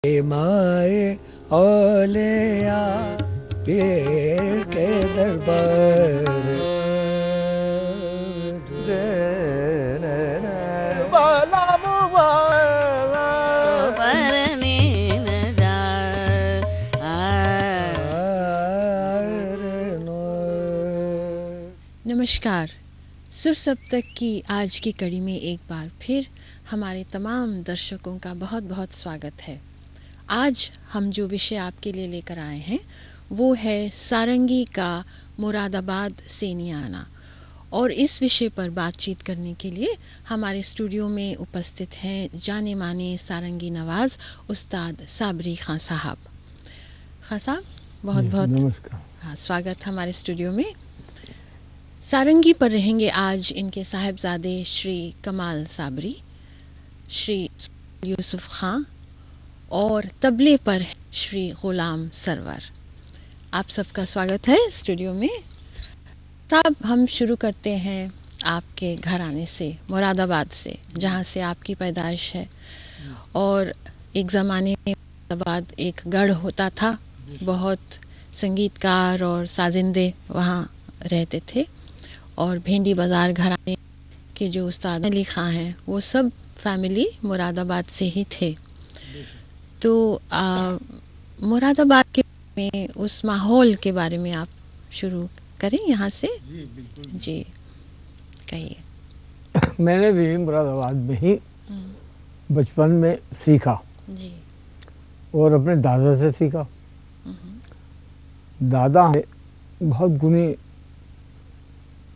माए औलिया पीर के दरबार नमस्कार। सुर सप्तक की आज की कड़ी में एक बार फिर हमारे तमाम दर्शकों का बहुत बहुत स्वागत है। आज हम जो विषय आपके लिए लेकर आए हैं वो है सारंगी का मुरादाबाद सेनियाना, और इस विषय पर बातचीत करने के लिए हमारे स्टूडियो में उपस्थित हैं जाने माने सारंगी नवाज उस्ताद साबरी खां साहब। खां साहब बहुत बहुत नमस्कार, स्वागत हमारे स्टूडियो में। सारंगी पर रहेंगे आज इनके साहिबजादे श्री कमाल साबरी, श्री यूसुफ खां, और तबले पर श्री गुलाम सरवर। आप सबका स्वागत है स्टूडियो में। साहब, हम शुरू करते हैं आपके घराने से, मुरादाबाद से, जहाँ से आपकी पैदाइश है। और एक ज़माने में मुरादाबाद एक गढ़ होता था, बहुत संगीतकार और साजिंदे वहाँ रहते थे, और भेंडी बाज़ार घराने के जो उस्ताद अली खां हैं वो सब फैमिली मुरादाबाद से ही थे। तो मुरादाबाद के में उस माहौल के बारे में आप शुरू करें यहाँ से। जी बिल्कुल जी, कहिए। मैंने भी मुरादाबाद में ही बचपन में सीखा जी, और अपने दादा से सीखा। दादा बहुत गुणी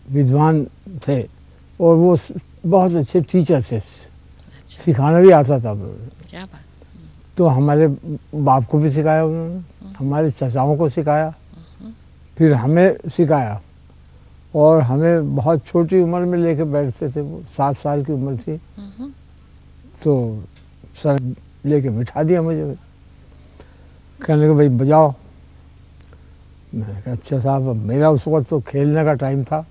विद्वान थे और वो बहुत अच्छे टीचर थे। अच्छा। सिखाना भी आता था। क्या बात। तो हमारे बाप को भी सिखाया उन्होंने, हमारे चचाओं को सिखाया, फिर हमें सिखाया, और हमें बहुत छोटी उम्र में लेके बैठते थे। वो 7 साल की उम्र थी तो सर लेके बिठा दिया मुझे, कहने लगे भाई बजाओ। मैंने कहा अच्छा साहब। अब मेरा उस वक्त तो खेलने का टाइम था,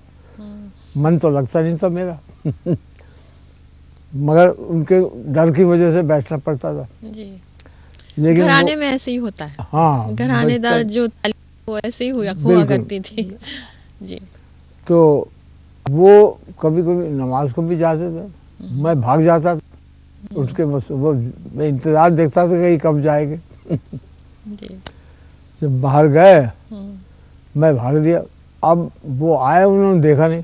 मन तो लगता नहीं था मेरा मगर उनके डर की वजह से बैठना पड़ता था जी। लेकिन घराने में ऐसे ही होता है। हाँ, घरानेदार जो वो ऐसे ही हुआ करती थी जी। तो वो कभी कभी नमाज को भी जाते थे, मैं भाग जाता था उठ के, बस वो मैं इंतजार देखता था कि कब जाएंगे जी। जब बाहर गए मैं भाग लिया। अब वो आए, उन्होंने देखा नहीं,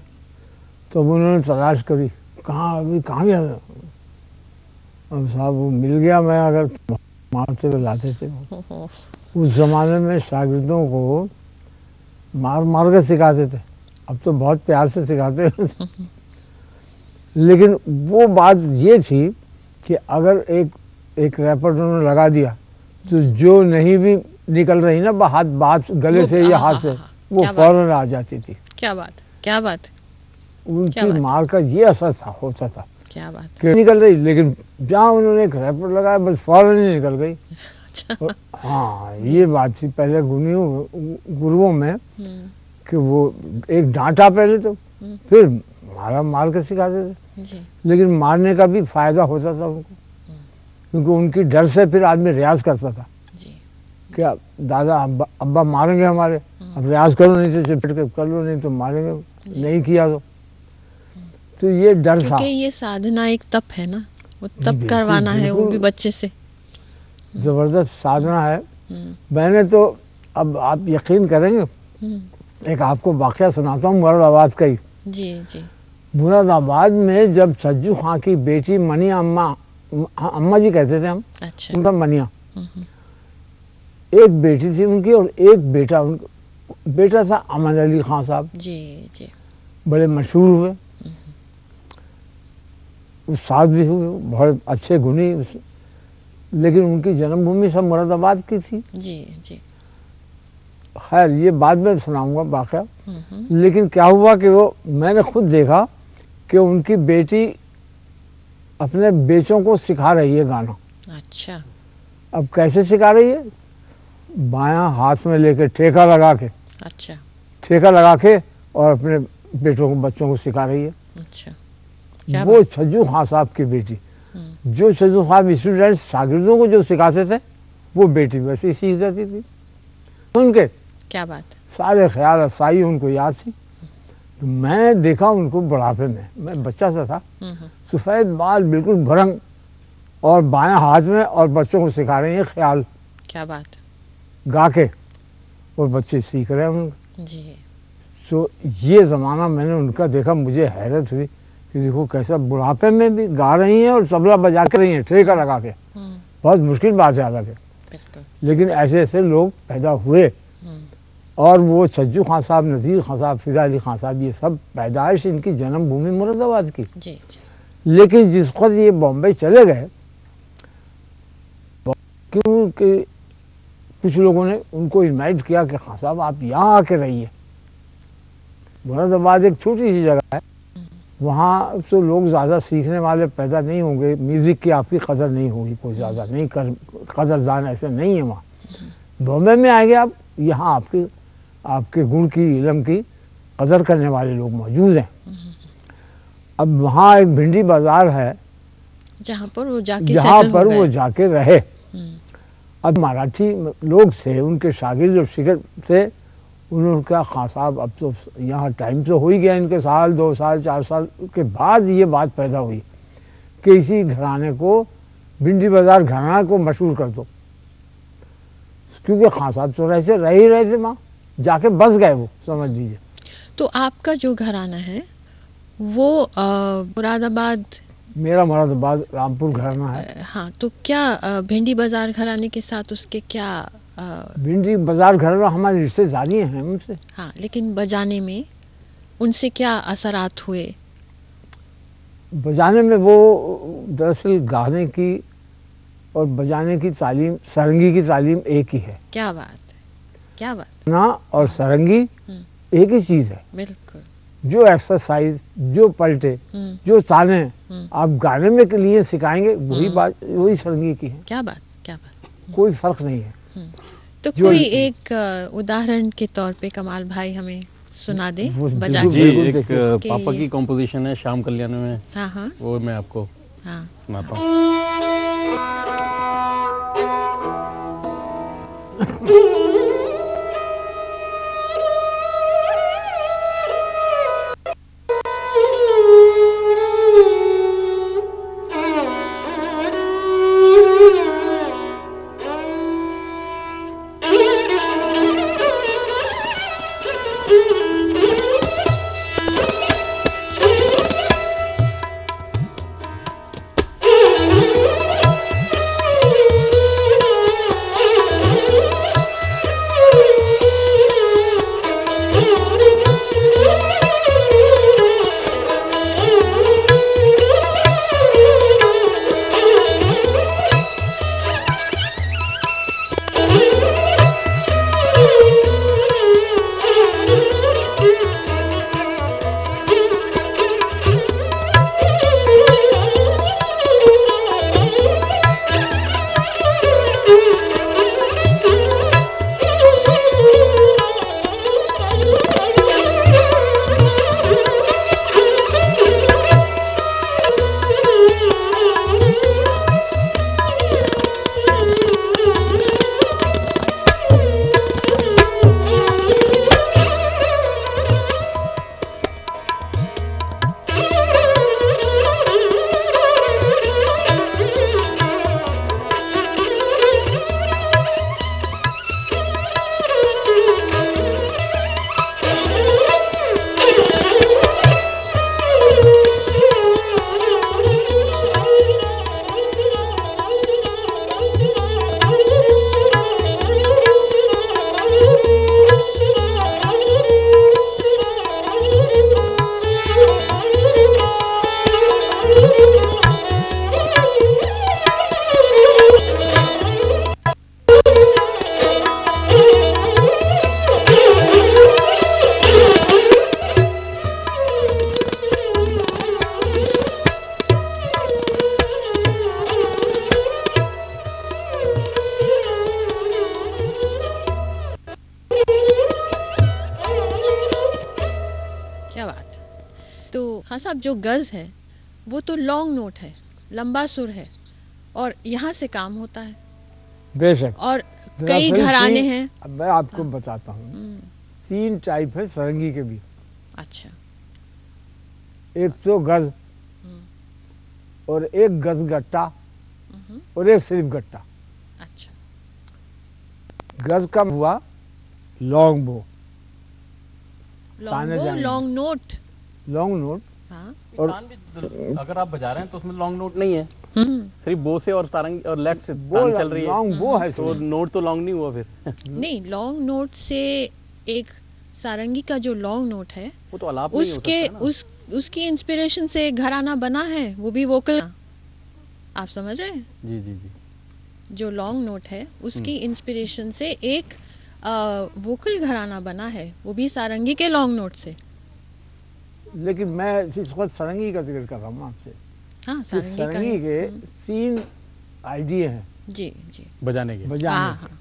तो अब उन्होंने तलाश करी, कहाँ गया। अब साहब वो मिल गया। मैं अगर मारते हुए लाते थे। उस ज़माने में शागिर्दों को मार मार के सिखाते थे, अब तो बहुत प्यार से सिखाते हैं लेकिन वो बात ये थी कि अगर एक रैपर उन्होंने लगा दिया तो जो नहीं भी निकल रही ना बात गले से या हाथ से, वो फौरन आ जाती थी। क्या बात, क्या बात। उनकी मार का ये असर था, होता था। क्या बात। कि निकल रही, लेकिन जहाँ उन्होंने एक रैपर लगाया बस फौरन ही निकल गई। अच्छा। हाँ, ये बात थी पहले गुरुओं में कि वो एक डांटा पहले तो फिर मार के सिखाते थे। लेकिन मारने का भी फायदा होता था उनको, क्योंकि उनकी डर से फिर आदमी रियाज करता था। क्या दादा अब्बा मारेंगे हमारे, अब रियाज करो, नहीं तो चिपट के कर लो, नहीं तो मारेंगे, नहीं किया तो ये डर था। क्योंकि ये साधना एक तप है ना, वो तप करवाना है, वो भी बच्चे से। जबरदस्त साधना है। मैंने तो, अब आप यकीन करेंगे, एक आपको वाकया सुनाता हूँ मुरादाबाद का ही। जी जी। मुरादाबाद में जब छज्जू खां की बेटी मनिया अम्मा जी कहते थे हम। अच्छा। उनका मनिया, एक बेटी थी उनकी और एक बेटा। उनका बेटा था अमन अली खां साहब जी जी, बड़े मशहूर हुए, उस्ताद भी हुए, बहुत अच्छे गुणी। लेकिन उनकी जन्मभूमि सब मुरादाबाद की थी जी जी। खैर ये बाद में सुनाऊंगा वाकया। लेकिन क्या हुआ कि वो मैंने खुद देखा कि उनकी बेटी अपने बेचों को सिखा रही है गाना। अच्छा। अब कैसे सिखा रही है? बायां हाथ में लेके ठेका लगा के। अच्छा। ठेका लगा के और अपने बेटों को, बच्चों को सिखा रही है। अच्छा। वो छज्जू खां साहब की बेटी, जो छज्जू खां स्टूडेंट शागिर्दों को जो सिखाते थे वो बेटी वैसे ही सीख जाती थी। उनके क्या बात। सारे ख्याल असाई उनको याद थी। तो मैं देखा उनको बुढ़ापे में, मैं बच्चा सा था, सफ़ेद बाल बिल्कुल भरंग और बाएं हाथ में, और बच्चों को सिखा रहे हैं ख्याल। क्या बात। गा के, और बच्चे सीख रहे हैं उनको जी। तो ये ज़माना मैंने उनका देखा, मुझे हैरत हुई कि देखो कैसा बुढ़ापे में भी गा रही हैं और तबला बजा के रही हैं, ठेका लगा के। बहुत मुश्किल बात है हालांकि, लेकिन ऐसे ऐसे लोग पैदा हुए। और वो छज्जू खान साहब, नज़ीर खान साहब, फ़िदा अली खान साहब, ये सब पैदाइश इनकी जन्मभूमि मुरादाबाद की। जी। लेकिन जिस वक्त ये बॉम्बे चले गए, क्योंकि कुछ लोगों ने उनको इनवाइट किया कि खान साहब आप यहाँ आके रहिए। मुरादाबाद एक छोटी सी जगह है, वहाँ तो लोग ज़्यादा सीखने वाले पैदा नहीं होंगे, म्यूज़िक की आपकी कदर नहीं होगी, कोई ज़्यादा नहीं कदरदान ऐसे नहीं है वहाँ। बॉम्बे में आएंगे आप, यहाँ आपके गुण की, इल्म की कदर करने वाले लोग मौजूद हैं। अब वहाँ एक भिंडी बाज़ार है जहाँ पर वो जाके रहे। अब मराठी लोग थे, उनके शागिर्द और शिगर थे। उन्होंने कहा खान साहब अब तो यहाँ टाइम तो हो ही गया, इनके साल 2 साल 4 साल के बाद ये बात पैदा हुई कि इसी घराने को, भिंडी बाज़ार घराना को मशहूर कर दो। क्योंकि खान साहब तो रह ही रहे थे वहाँ, जाके बस गए वो, समझ लीजिए। तो आपका जो घराना है वो मुरादाबाद, मेरा मुरादाबाद रामपुर घराना है। हाँ, तो क्या भिंडी बाज़ार घराने के साथ उसके क्या भिंडी बाज़ार घराना हमारी रिश्तेदारी हैं उनसे। हाँ, लेकिन बजाने में उनसे क्या असरात हुए? बजाने में वो दरअसल गाने की और बजाने की तालीम, सरंगी की तालीम एक ही है। क्या बात, क्या बात। ना और सरंगी एक ही चीज़ है। बिल्कुल। जो एक्सरसाइज, जो पलटे, जो ताने आप गाने में के लिए सिखाएंगे, वही बात, वही सरंगी की है। क्या बात, क्या बात। कोई फर्क नहीं है। तो कोई एक उदाहरण के तौर पे कमाल भाई हमें सुना दे बजा के। जी, एक पापा की कॉम्पोजिशन है श्याम कल्याण में। हाँ हाँ, वो मैं आपको सुनाता हूँ। खान साहब जो गज़ है वो तो लॉन्ग नोट है, लंबा सुर है और यहाँ से काम होता है। बेशक। और कई दरअसल घराने तीन- हैं। अब मैं आपको बताता हूँ, 3 टाइप है सारंगी के भी। अच्छा। एक तो गज, और एक गज गट्टा, और एक सिर्फ गट्टा। अच्छा। गज का हुआ लॉन्ग बो, ताने लॉन्ग जाएंगे। Long note. Long note. हाँ। और तान भी अगर आप बजा रहे हैं तो उसमें लॉन्ग नोट नहीं है, हम्म। सिर्फ बो से और सारंगी और लेफ्ट से वो तान चल रही है, लॉन्ग बो है तो नोट तो लॉन्ग नहीं हुआ फिर। नहीं, लॉन्ग नोट से एक सारंगी का जो लॉन्ग नोट है वो तो आलाप नहीं हो सकता उसके है ना। उसकी इंस्पिरेशन से घराना बना है, वो भी वोकल। आप समझ रहे हैं? जी जी जी। जो लॉन्ग नोट है उसकी इंस्पिरेशन से एक वोकल घराना बना है, वो भी सारंगी के लॉन्ग नोट से। लेकिन मैं इस वक्त सारंगी का जिक्र कर रहा हूँ आपसे। हाँ, इस सारंगी का सारंगी ही। के 3 आइडिया हैं जी जी। बजाने के। बजाने हाँ के। हाँ।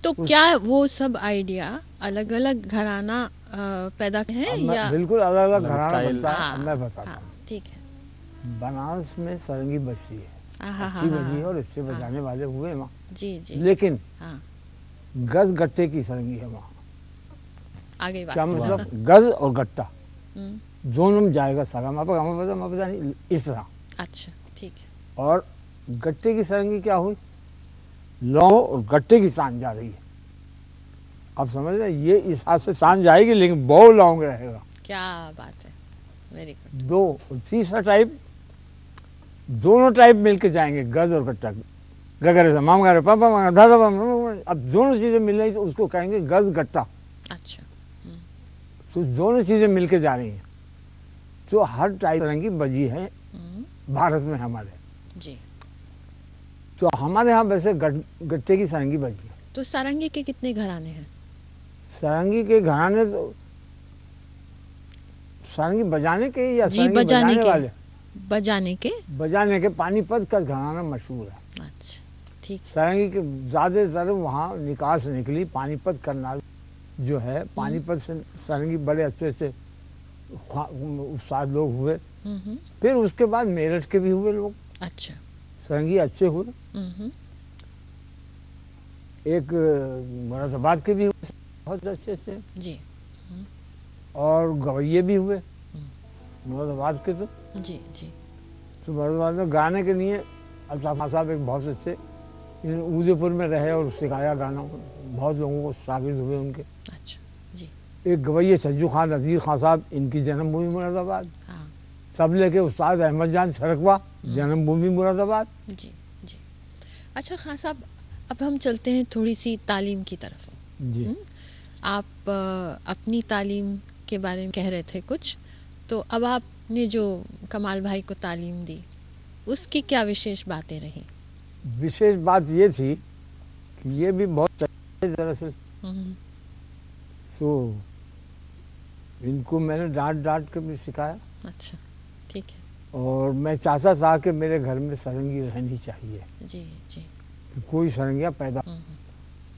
तो क्या वो सब आइडिया अलग अलग घराना पैदा हैं अब मैं या? बिल्कुल अलग अलग अलग घराना स्टाइल। बनता है। हाँ, अब मैं बताता हाँ, हूँ। ठीक है। बनारस में सारंगी बजती है, हाँ, अच्छी हाँ, बजी है, हाँ, और इससे बजाने वाले हुए वहाँ। जी जी। लेकिन हाँ, गज गट्टे की सारंगी है वहाँ। आगे बात। क्या मतलब? गज और गट्टा हम्म, दोनों में जाएगा सारा मापा पता नहीं, इस तरह। अच्छा, ठीक है। और गट्टे की सारंगी क्या हुई? लौ और गट्टे की सांझ जा रही है। आप समझ रहे हैं? ये इस हाथ से सांझ जाएगी, लेकिन बहुत लॉन्ग रहेगा। क्या बात है, वेरी गुड। 2 और तीसरा टाइप, दोनों टाइप मिलके जाएंगे, गज और गट्टा। गगरे से माम गा पापा दादा। अब दोनों चीजें मिल रही तो उसको कहेंगे गज गट्टा। अच्छा। तो दोनों चीजें मिलके जा रही हैं। तो हर टाइप सारंगी बजी है भारत में हमारे। जी। तो हमारे यहाँ वैसे गट्टे की सारंगी बजी है। तो सारंगी के कितने घराने हैं? सारंगी के घराने तो सारंगी बजाने के या जी, सारंगी बजाने बजाने के। वाले? बजाने के। बजाने के पानीपत का घराना मशहूर है। अच्छा, ठीक। सारंगी के ज़्यादातर वहाँ निकास निकली पानीपत करनाल जो है, पानीपत से सारंगी बड़े अच्छे से उस्ताद लोग हुए। फिर उसके बाद मेरठ के भी हुए लोग, अच्छा। सारंगी अच्छे हुए। हम्म, एक मुरादाबाद के भी हुए बहुत अच्छे से, जी और गवैये भी हुए मुरादाबाद के। जी जी। तो मुरादाबाद में गाने के लिए अल्ताफ खान साहब एक बहुत अच्छे, उदयपुर में रहे और सिखाया गाना, बहुत लोगों को शागिर्द हुए उनके। अच्छा, जी। एक गवैये सज्जू खान नज़ीर खान साहब, इनकी जन्मभूमि मुरादाबाद। हाँ, तबले के उस्ताद अहमद जान सरकवा, जन्मभूमि मुरादाबाद। जी जी। अच्छा खान साहब, अब हम चलते हैं थोड़ी सी तालीम की तरफ। जी। आप अपनी तालीम के बारे में कह रहे थे कुछ, तो अब आपने जो कमाल भाई को तालीम दी उसकी क्या विशेष बातें रही? विशेष बात ये थी कि ये भी बहुत दरअसल, तो इनको मैंने डांट डांट के भी सिखाया। अच्छा, ठीक है। और मैं चाहता था कि मेरे घर में सारंगी रहनी चाहिए, जी जी। कि कोई सारंगिया पैदा।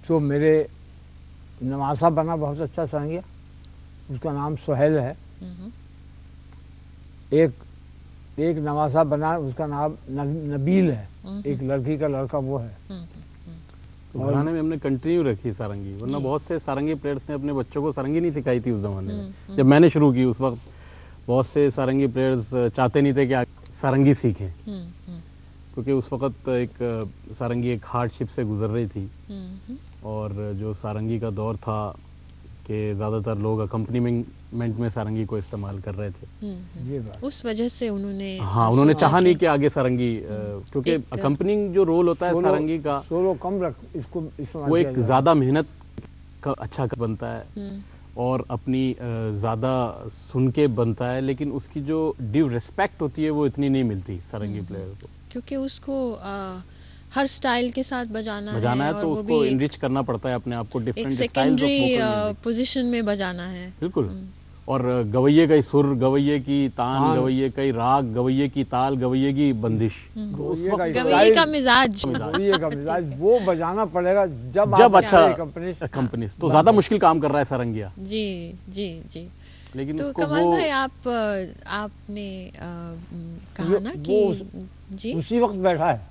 तो मेरे नवासा बना बहुत अच्छा सारंगिया, उसका नाम सुहेल है। एक नवासा बना, उसका नाम नबील है, एक लड़की का लड़का वो है। तो घराने में हमने कंटिन्यू रखी सारंगी, वरना बहुत से सारंगी प्लेयर्स ने अपने बच्चों को सारंगी नहीं सिखाई थी उस जमाने में। जब मैंने शुरू की उस वक्त बहुत से सारंगी प्लेयर्स चाहते नहीं थे कि सारंगी सीखें, क्योंकि उस वक्त एक सारंगी एक हार्डशिप से गुजर रही थी। और जो सारंगी का दौर था कि ज़्यादातर लोग अकम्पनीमेंट में सारंगी को इस्तेमाल कर रहे थे। ये बात उस वजह से उन्होंने उन्होंने चाहा नहीं कि आगे सारंगी, क्योंकि अकम्पनिंग जो रोल होता है सारंगी का, सोलो कम रख इसको, वो एक ज़्यादा मेहनत का अच्छा बनता है और अपनी ज़्यादा सुन के बनता है, लेकिन उसकी जो ड्यू रिस्पेक्ट होती है वो इतनी नहीं मिलती सारंगी प्लेयर को, क्योंकि उसको हर स्टाइल के साथ बजाना है तो उसको इनरिच करना पड़ता है अपने आप को, different styles of vocal position में बजाना है। बिल्कुल। और गवैये का सुर, गवैये की तान, गवैये का राग, गवैये की ताल, गवैये की बंदिश, गवैये का मिजाज, वो बजाना पड़ेगा जब अच्छा कंपनी। तो ज्यादा मुश्किल काम कर रहा है सारंगिया। जी जी जी। लेकिन तो उसको कमाल वो भाई आपने कहा ना कि जी उसी वक्त बैठा है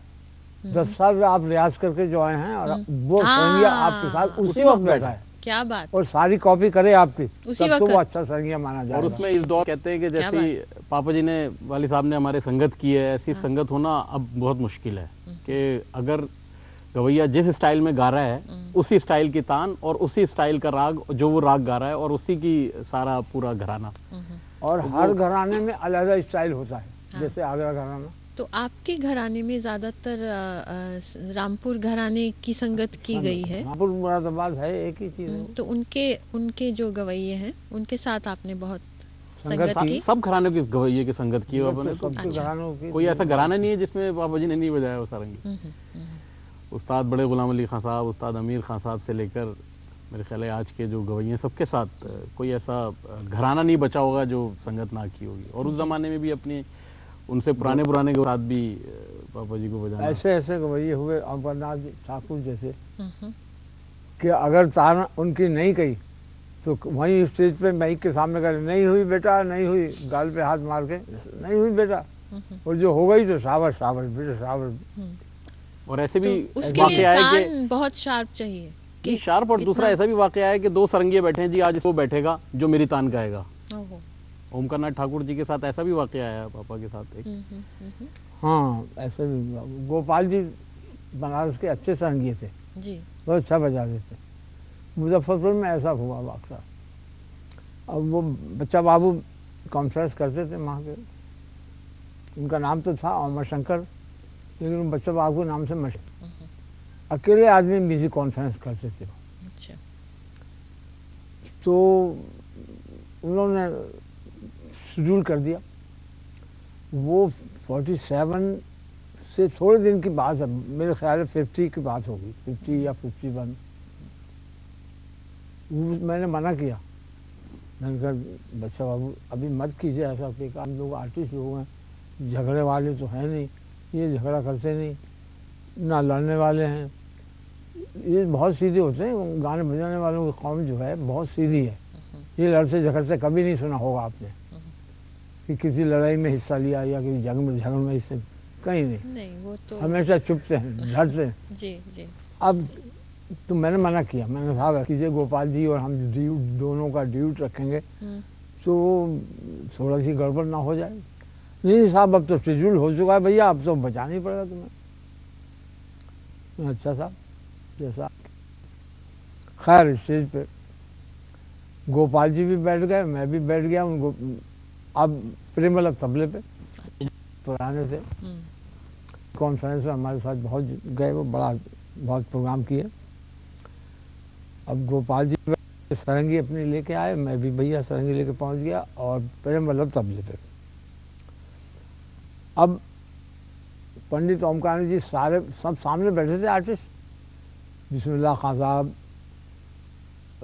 10 साल से आप रियाज करके जो आए हैं और वो सरंगिया आपके साथ उसी वक्त बैठा है, क्या बात, और सारी कॉपी करे आपकी, उसी तब तो वो वक्त। अच्छा सरंगिया माना जाएगा। और उसमें इस दौर कहते हैं कि जैसी पापा जी ने, वाली साहब ने हमारे संगत की है, ऐसी संगत होना अब बहुत मुश्किल है कि अगर गवैया जिस स्टाइल में गा रहा है उसी स्टाइल की तान और उसी स्टाइल का राग जो वो राग गा रहा है और उसी की सारा पूरा घराना। और हर घराने में अलग स्टाइल होता है, जैसे आगरा घराना। तो आपके घराने में ज्यादातर रामपुर घराने की संगत की गई है। रामपुर मुरादाबाद है, एक ही चीज है। तो उनके जो गवैये हैं उनके साथ आपने बहुत संगत की। सब घरानों की गवैये की संगत की पापा ने। सबके घरानों की कोई ऐसा घराना नहीं है जिसमें पापा जी ने नहीं बजाया वो सारंगी। उस्ताद बड़े गुलाम अली खान साहब, उस्ताद अमीर खान साहब से लेकर मेरे ख्याल है आज के जो गवैये सबके साथ कोई ऐसा घराना नहीं बचा होगा जो संगत ना की होगी। और उस जमाने में भी अपनी उनसे पुराने के साथ भी पापा जी को बजाना। ऐसे गवैये हुए अमरनाथ ठाकुर जैसे कि अगर तान उनकी नहीं कही तो वहीं स्टेज पे माइक के सामने कर, नहीं हुई बेटा, नहीं हुई, गाल पे हाथ मार के, नहीं हुई बेटा, और जो हो गई तो शाबाश शाबाश बेटा शाबाश। और ऐसे भी तो उसके लिए वाकया है कान बहुत शार्प चाहिए कि शार्प। और दूसरा ऐसा भी वाकया है कि 2 सरंगिए बैठे हैं जी, आज वो बैठेगा जो मेरी तान गाएगा। ओहो। ओमकार नाथ ठाकुर जी के साथ ऐसा भी वाकया आया पापा के साथ एक। हाँ, ऐसे भी गोपाल जी बनारस के अच्छे सरंगिए थे जी। बहुत अच्छा बजाते थे। मुजफ्फरपुर में ऐसा हुआ वाकया। अब वो बच्चा बाबू कॉन्फ्रेंस करते थे वहाँ के, उनका नाम तो था अमर शंकर, लेकिन वो बच्चा बाबू के नाम से मशहूर। अकेले आदमी म्यूजिक कॉन्फ्रेंस करते थे। अच्छा। तो उन्होंने शेड्यूल कर दिया। वो 47 से थोड़े दिन की बात है, मेरे ख्याल है 50 की बात होगी, 50 या 51। मैंने मना किया, मैंने कहा बच्चा बाबू अभी मत कीजिए ऐसा, कि हम लोग आर्टिस्ट लोग हैं, झगड़े वाले तो हैं नहीं, ये झगड़ा करते नहीं, ना लड़ने वाले हैं, ये बहुत सीधे होते हैं। गाने बजाने वालों की कौम जो है बहुत सीधी है। ये लड़ते झगड़ते कभी नहीं सुना होगा आपने कि किसी लड़ाई में हिस्सा लिया या किसी झगड़ में हिस्से, कहीं नहीं, वो तो हमेशा चुपते हैं, लड़ते हैं। जी जी। अब तो मैंने मना किया, मैंने कहा कीजिए गोपाल जी और हम दोनों का ड्यूट रखेंगे तो थोड़ा सी गड़बड़ ना हो जाए। नहीं साहब अब तो शेड्यूल हो चुका है भैया, अब तो बचाना ही पड़ेगा तुम्हें। अच्छा साहब जैसा। खैर स्टेज पे गोपाल जी भी बैठ गए, मैं भी बैठ गया। उनको अब प्रेमलक तबले पे पुराने थे, कॉन्फ्रेंस में हमारे साथ बहुत गए, वो बहुत प्रोग्राम किए। अब गोपाल जी सरंगी अपनी लेके आए, मैं भी भैया सरंगी लेके पहुंच गया और प्रेमवल्लभ तबले पे। अब पंडित ओमकार जी सारे सब सामने बैठे थे आर्टिस्ट, बिस्मिल्लाह खान साहब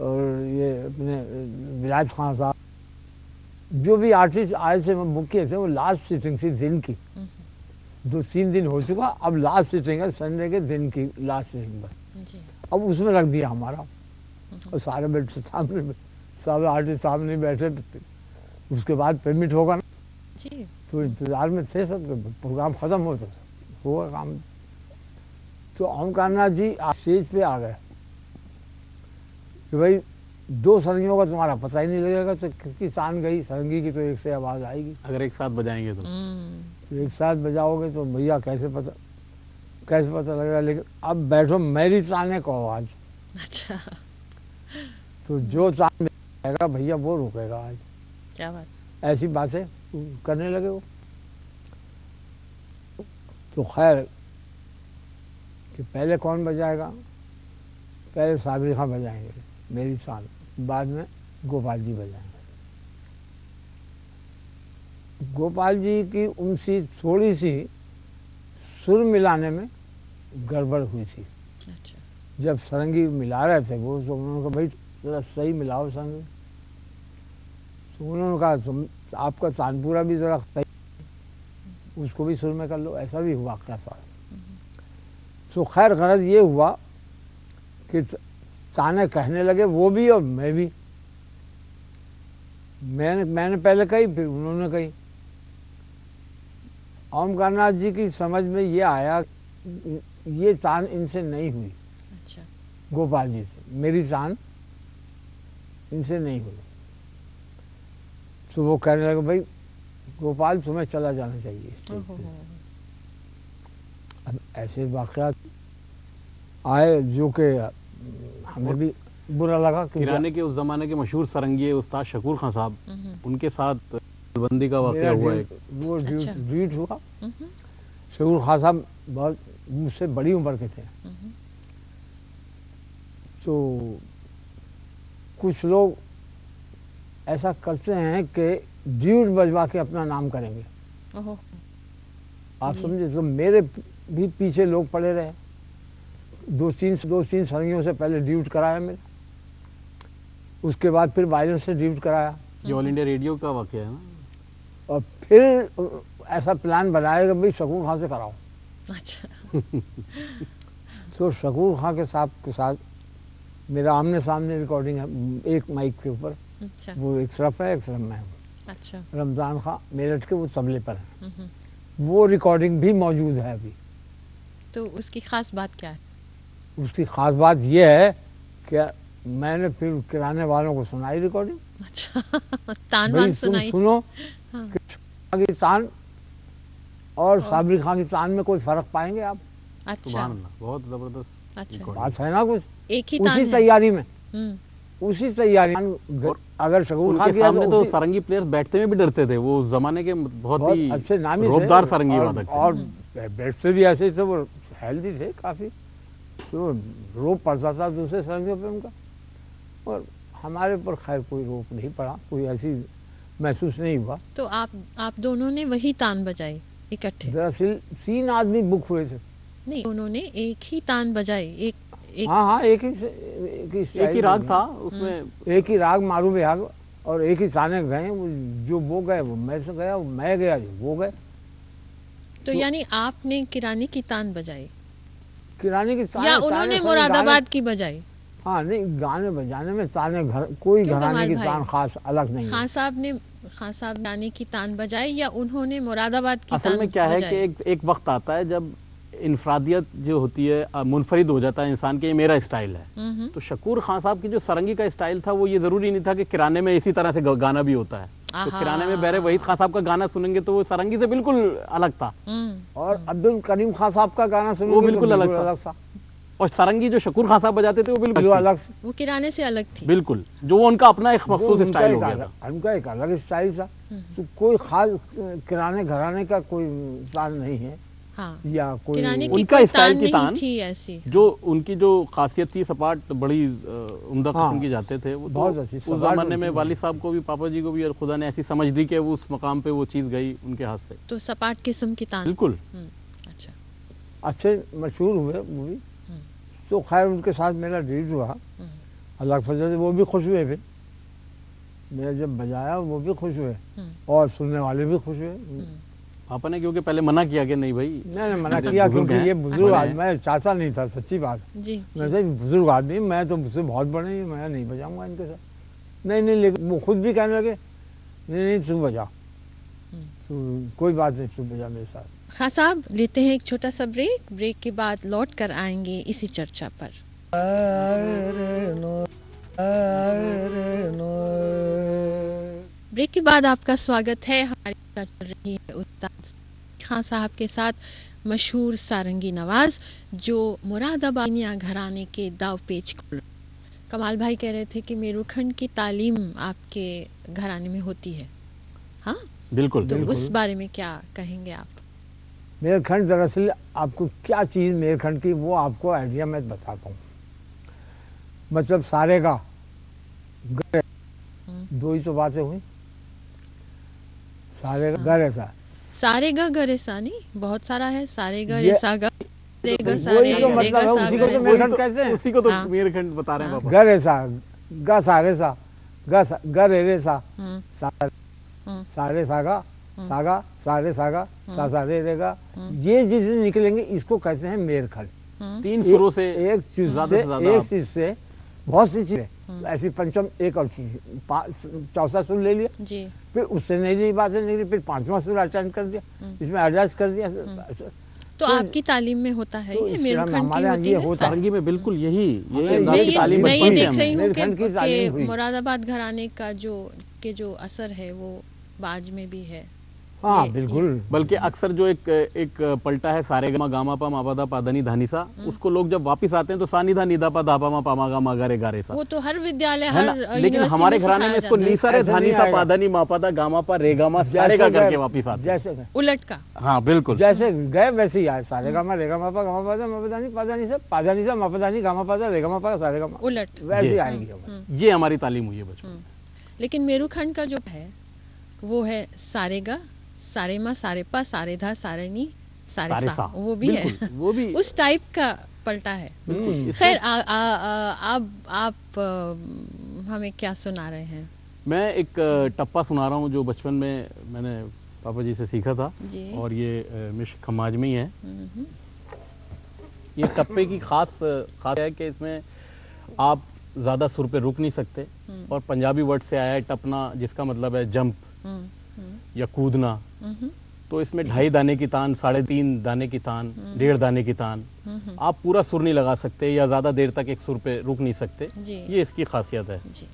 और ये अपने विलायत खान साहब, जो भी आर्टिस्ट आए थे बुक किए थे। वो लास्ट सीटिंग थी दिन की, 2-3 दिन हो चुका, अब लास्ट सीटिंग है संडे के दिन की लास्ट सीटिंग पर। अब उसमें रख दिया हमारा, और सारे बैठे सामने, सारे आर्टिस्ट सामने बैठे। उसके बाद पेमेंट होगा ना जी। तो इंतजार में थे सब, प्रोग्राम खत्म होता हुआ काम। तो ओमकार नाथ जी स्टेज पे आ गए कि भाई 2 सरंगियों का तुम्हारा पता ही नहीं लगेगा, तो किसकी तान गई सरंगी की तो एक से आवाज आएगी, अगर एक साथ बजाएंगे तो एक साथ बजाओगे तो भैया कैसे पता लगेगा। लेकिन अब बैठो मेरी ताने को आवाज। अच्छा। तो जो तान जाएगा भैया वो रुकेगा आज। क्या बात। ऐसी बातें करने लगे वो। तो खैर कि पहले कौन बजाएगा, पहले साबिर खां बजाएंगे मेरी तान, बाद में गोपाल जी बजाएंगे। गोपाल जी की उनसी थोड़ी सी सुर मिलाने में गड़बड़ हुई थी। अच्छा। जब सरंगी मिला रहे थे वो, तो उन्होंने कहा भाई जरा सही मिलाओ सरंगी। तो उन्होंने कहा तुम आपका तानपुरा भी जरा सही, उसको भी सुर में कर लो। ऐसा भी हुआ क्या था। तो खैर गरज ये हुआ कि ताने कहने लगे वो भी और मैं भी। मैंने पहले कही, फिर उन्होंने कही। ओमकार नाथ जी की समझ में ये आया ये तान इनसे नहीं हुई, अच्छा। गोपाल जी से मेरी तान इनसे नहीं हुई। तो वो कहने लगे भाई गोपाल तुम्हें चला जाना चाहिए स्टेज ओहो पे। हो। अब ऐसे वाक़यात आए जो कि हमें भी बुरा लगा कि किराने के उस जमाने के मशहूर सारंगी उस्ताद शकूर खान साहब, हम्म, उनके साथ बंदी का वाकया मेरा हुआ है। वो अच्छा। ड्यूट हुआ। हम्म, शकूर खान साहब बहुत मुझसे बड़ी उम्र के थे। हम्म, तो कुछ लोग ऐसा करते हैं कि ड्यूट बजवा के अपना नाम करेंगे। ओहो। आप जी। समझे? तो मेरे भी पीछे लोग पड़े रहे। दो तीन सरंगियों से पहले ड्यूट कराया मेरे, उसके बाद फिर वायलेंस से ड्यूट कराया, ये ऑल इंडिया रेडियो का वाकया है ना। और फिर ऐसा प्लान बनाया कि भाई शकूर खान से कराओ। अच्छा। तो शकूर खान के साथ मेरा आमने सामने रिकॉर्डिंग है, एक माइक के ऊपर। अच्छा। वो एक तरफ है, एक तरफ मैं हूँ। अच्छा। रमज़ान खान मेरठ के वो तबले पर है। हम्म, वो रिकॉर्डिंग भी मौजूद है अभी। तो उसकी खास बात क्या है? उसकी ख़ास बात यह है कि मैंने फिर किराने वालों को सुनाई रिकॉर्डिंग। अच्छा। तान भाई वान तुम सुनाई। सुनो हाँ। कि शाह की तान और साबिर खान की तान में कोई फ़र्क पाएंगे आप? अच्छा। सुभान अल्लाह, बहुत जबरदस्त अच्छा। recording। बात है ना कुछ एक ही तान उसी है। तैयारी में, हम्म, उसी तैयारी में। और अगर शकूर खान उनके किया सामने तो उसी- सारंगी प्लेयर्स बैठते में भी डरते थे। वो उस जमाने के बहुत बहुत ही अच्छे नामी थे रोबदार सारंगी और- वादक थे। और बैट से भी ऐसे थे, वो हेल्दी थे काफ़ी। तो रोप पड़ता था दूसरे सरंगियों पे उनका, और हमारे पर खैर कोई रोप नहीं पड़ा, कोई ऐसी महसूस नहीं हुआ। तो आप दोनों ने वही तान बजाई इकट्ठे? दरअसल 3 आदमी बुक हुए थे। नहीं, उन्होंने एक ही तान बजाई। एक हाँ, एक ही एक स्टाइल ही राग में। था उसमें। एक ही राग मारू बिहाग, और एक ही ताने गए। जो वो गए वो मैं से गया, मैं गया जो वो गए। तो यानी आपने किराने की तान बजाई किराने की ताने या ताने उन्होंने सब मुरादाबाद की बजाई? गाने- हाँ नहीं, गाने बजाने में ताने कोई क्यों घराने कमाल की भाई? तान खास अलग नहीं है। खान साहब गाने की तान बजाई या उन्होंने मुरादाबाद की असल तान में क्या है बजाई? कि एक वक्त आता है जब इनफरादियत जो होती है मुनफरिद हो जाता है इंसान के, ये मेरा स्टाइल है। हम्म, तो शकूर खान साहब की जो सारंगी का स्टाइल था वो ये ज़रूरी नहीं था कि किराने में इसी तरह से गाना भी होता है। तो आहा। किराने में बहरे वहीद खान साहब का गाना सुनेंगे तो वो सारंगी से बिल्कुल अलग था, और अब्दुल करीम खान साहब का गाना सुनोगे वो तो बिल्कुल अलग था। और सारंगी जो शकूर खान साहब बजाते थे वो बिल्कुल बिल्कुल थी। अलग से। वो किराने से अलग थी। बिल्कुल, जो वो उनका अपना एक मखसूस उनका स्टाइल एक हो गया अलग- था। उनका एक अलग स्टाइल था। तो कोई खास किराने घराने का कोई तान नहीं है, हाँ, या कोई किराने की उनका कोई स्टाइल तान की नहीं तान थी ऐसी। जो उनकी जो खासियत थी, सपाट बड़ी उम्दा हाँ, किस्म की जाते थे वो। बहुत तो अच्छी उस सपाट जमाने में उनकी वालिद साहब को भी, पापा जी को भी, और खुदा ने ऐसी समझ दी कि वो उस मकाम पे वो चीज़ गई उनके हाथ से। तो सपाट किस्म की तान। बिल्कुल। अच्छा। अच्छे मशहूर हुए वो भी। तो खैर उनके साथ मेरा डील हुआ, अल्लाह के फजल से वो भी खुश हुए। फिर मैं जब बजाया वो भी खुश हुए, और सुनने वाले भी खुश हुए। पापा ने क्योंकि पहले मना किया कि नहीं भाई, मैंने मना मेरे किया बुजुर्ग क्योंकि हैं, ये बुजुर्ग बड़े आदमी, हैं। मैं चाहता नहीं था, सच्ची बात। जी, मैं जी। तो बुजुर्ग आदमी, मैं तो मुझसे बहुत बड़े हैं, मैं नहीं बजाऊंगा इनके साथ। नहीं, लेकिन वो खुद भी कहने लगे नहीं तू बजा, तो कोई बात नहीं, तू बजा मेरे साथ। खान साहब, लेते हैं एक छोटा सा ब्रेक के बाद लौट कर आएंगे इसी चर्चा पर। ब्रेक के बाद आपका स्वागत है। हमारी चर्चा चल रही है उस्ताद खान साहब के साथ, मशहूर सारंगी नवाज जो मुरादाबादिया घराने के दाव पेच खोल। कमाल भाई कह रहे थे कि मेरुखंड की तालीम आपके घराने में होती है। हाँ, बिल्कुल। तो बिल्कुल। उस बारे में क्या कहेंगे आप? मेरखंड दरअसल आपको क्या चीज़ मेरखंड की वो आपको आइडिया मैं बताता हूँ। मतलब सारे का दो ही तो बातें हुई, सारे का गर ऐसा। सारे गा ग रे सा नहीं, बहुत सारा है। सारे गा ये- रे सा गा रे गा सा वही रे तो रे मतलब गा है, सा उसी गा को रे तो सा। मेरखंड कैसे हैं? उसी को तो हाँ। मेरखंड बता रहे हैं पापा। गर ऐसा, गा सारे सा, गा रे सा, हम्म, सारे सागा, सागा सारे सागा, सा सारे रेगा, ये जितने निकलेंगे इसको कहते हैं मेरखंड। 3 सुरों से एक चीज ज्यादा से से ज्यादा एक चीज से बहुत सी चीजें, ऐसी पंचम एक और चीज, चौथा सुर ले लिया, जी, फिर उससे नई नई बातें निकली, फिर 5वां सुर अटेंड कर दिया, इसमें एडजस्ट कर दिया। तो आपकी तालीम में होता है तो ये इस मेरुखंड हमारे की यहाँ होती ये है? होता है। सारंगी में बिल्कुल यही मैं अंदाज ये- की तालीम मैं ये बचपन से देख हमें। रही हूँ मेरुखंड की तालीम कि हुई। मुरादाबाद घराने का जो असर है वो बाज में भी है। हाँ ये- बिल्कुल। बल्कि अक्सर जो एक पलटा है सारे गामा गामा पा मा पा दा पा दा नी धा नी सा, उसको लोग जब वापस आते हैं तो सा नी धा नी दा पा धा पा मा पा मा गा मा गा रे गा रे सा, वो तो हर विद्यालय है हर ना। लेकिन यूनिवर्सिटी हमारे में घराने में सिखाया इसको जाता है। नी सा रे ऐसे धा नी नहीं सा आएगा। पा दा नी मा पा दा गामा पा रे गामा सारे का करके वापस आते हैं। जैसे उलट का। हाँ बिल्कुल। जैसे गए वैसे ही आए, सारे गामा रे गामा पा गामा पादा मा पादा नी पादा नी सा पादा नी सा मा पादा नी गामा पादा रे गामा पा सारे गामा, उलट। वैसे ही ये। आएगी हमारी। ये हमारी तालीम हुई है बचपन। लेकिन मेरुखंड का जो है वो है सारे गा सारे मा सारे पा सारे धा सारे नी सारे सा, वो भी है। बिल्कुल, वो भी उस टाइप का पलटा है। बिल्कुल। खैर आप हमें क्या सुना रहे हैं? मैं एक टप्पा सुना रहा हूँ जो बचपन में मैंने पापा जी से सीखा था, जी। और ये मिश खमाज में ही है। हम्म, ये टप्पे की खास है कि इसमें आप ज़्यादा सुर पे रुक नहीं सकते, और पंजाबी वर्ड से आया है टपना, जिसका मतलब है जंप या कूदना। तो इसमें 2.5 दाने की तान, 3.5 दाने की तान, 1.5 दाने की तान, आप पूरा सुर नहीं लगा सकते या ज़्यादा देर तक एक सुर पे रुक नहीं सकते। जी। ये इसकी खासियत है। जी।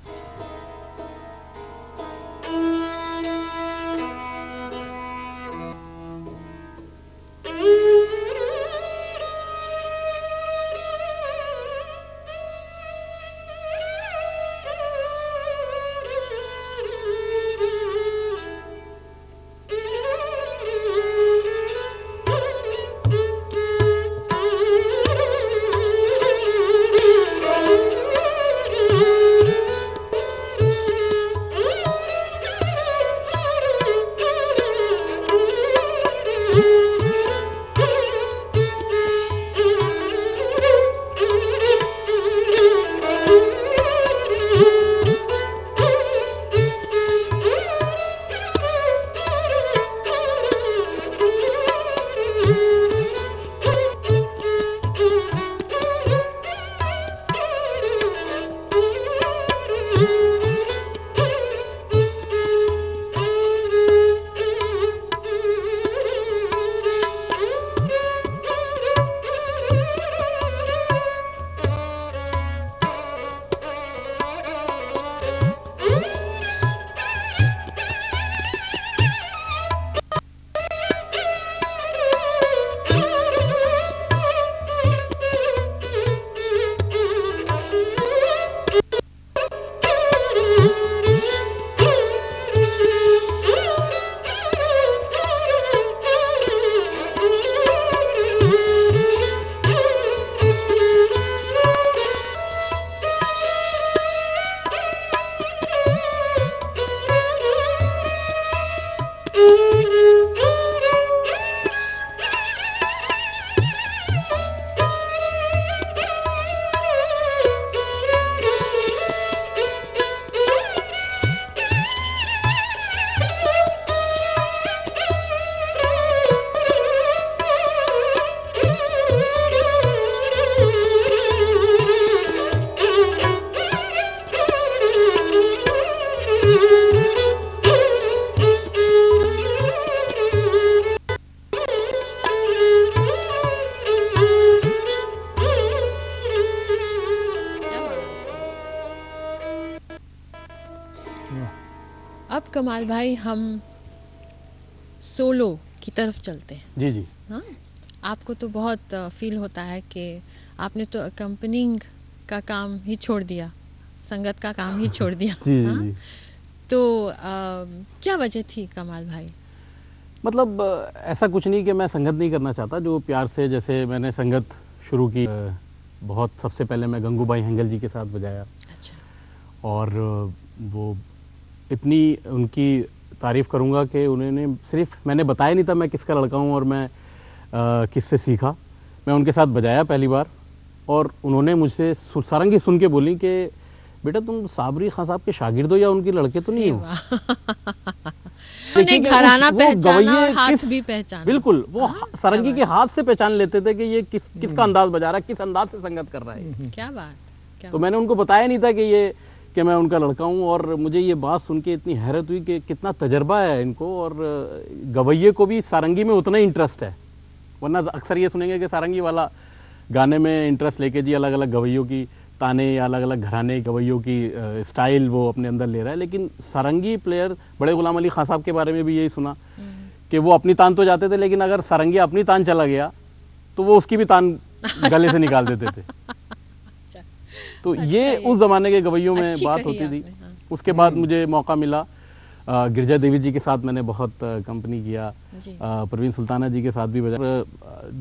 अब कमाल भाई हम सोलो की तरफ चलते हैं। जी जी। हाँ, आपको तो बहुत फील होता है कि आपने तो अकम्पनिंग का काम ही छोड़ दिया, संगत का काम ही छोड़ दिया। जी हाँ? जी। तो क्या वजह थी कमाल भाई? मतलब ऐसा कुछ नहीं कि मैं संगत नहीं करना चाहता, जो प्यार से जैसे मैंने संगत शुरू की, बहुत सबसे पहले मैं गंगूबाई हेंगल जी के साथ बजाया, अच्छा। और वो इतनी उनकी तारीफ़ करूँगा कि उन्होंने सिर्फ मैंने बताया नहीं था मैं किसका लड़का हूँ और मैं किससे सीखा। मैं उनके साथ बजाया पहली बार, और उन्होंने मुझसे सारंगी सुन के बोली कि बेटा तुम साबरी खान साहब के शागिर्द हो या उनके लड़के तो नहीं हो। उन्होंने घराना वो पहचाना गवैये और हाथ किस- भी पहचाना। बिल्कुल, वो सारंगी क्या के हाथ से पहचान लेते थे कि ये किसका अंदाज बजा रहा है, किस अंदाज से संगत कर रहा है। क्या बात, क्या तो मैंने उनको बताया नहीं था कि मैं उनका लड़का हूँ, और मुझे ये बात सुन के इतनी हैरत हुई कि कितना तजर्बा है इनको, और गवैये को भी सारंगी में उतना ही इंटरेस्ट है, वरना अक्सर ये सुनेंगे कि सारंगी वाला गाने में इंटरेस्ट लेके जी अलग अलग गवैयों की ताने या अलग अलग घराने गवैयों की स्टाइल वो अपने अंदर ले रहा है। लेकिन सारंगी प्लेयर बड़े गुलाम अली खां साहब के बारे में भी यही सुना कि वो अपनी तान तो जाते थे, लेकिन अगर सारंगी अपनी तान चला गया तो वो उसकी भी तान गले से निकाल देते थे। तो ये उस ज़माने के गवैयों में बात होती थी। उसके बाद मुझे मौका मिला गिरजा देवी जी के साथ मैंने बहुत कंपनी किया, परवीन सुल्ताना जी के साथ भी बजाया।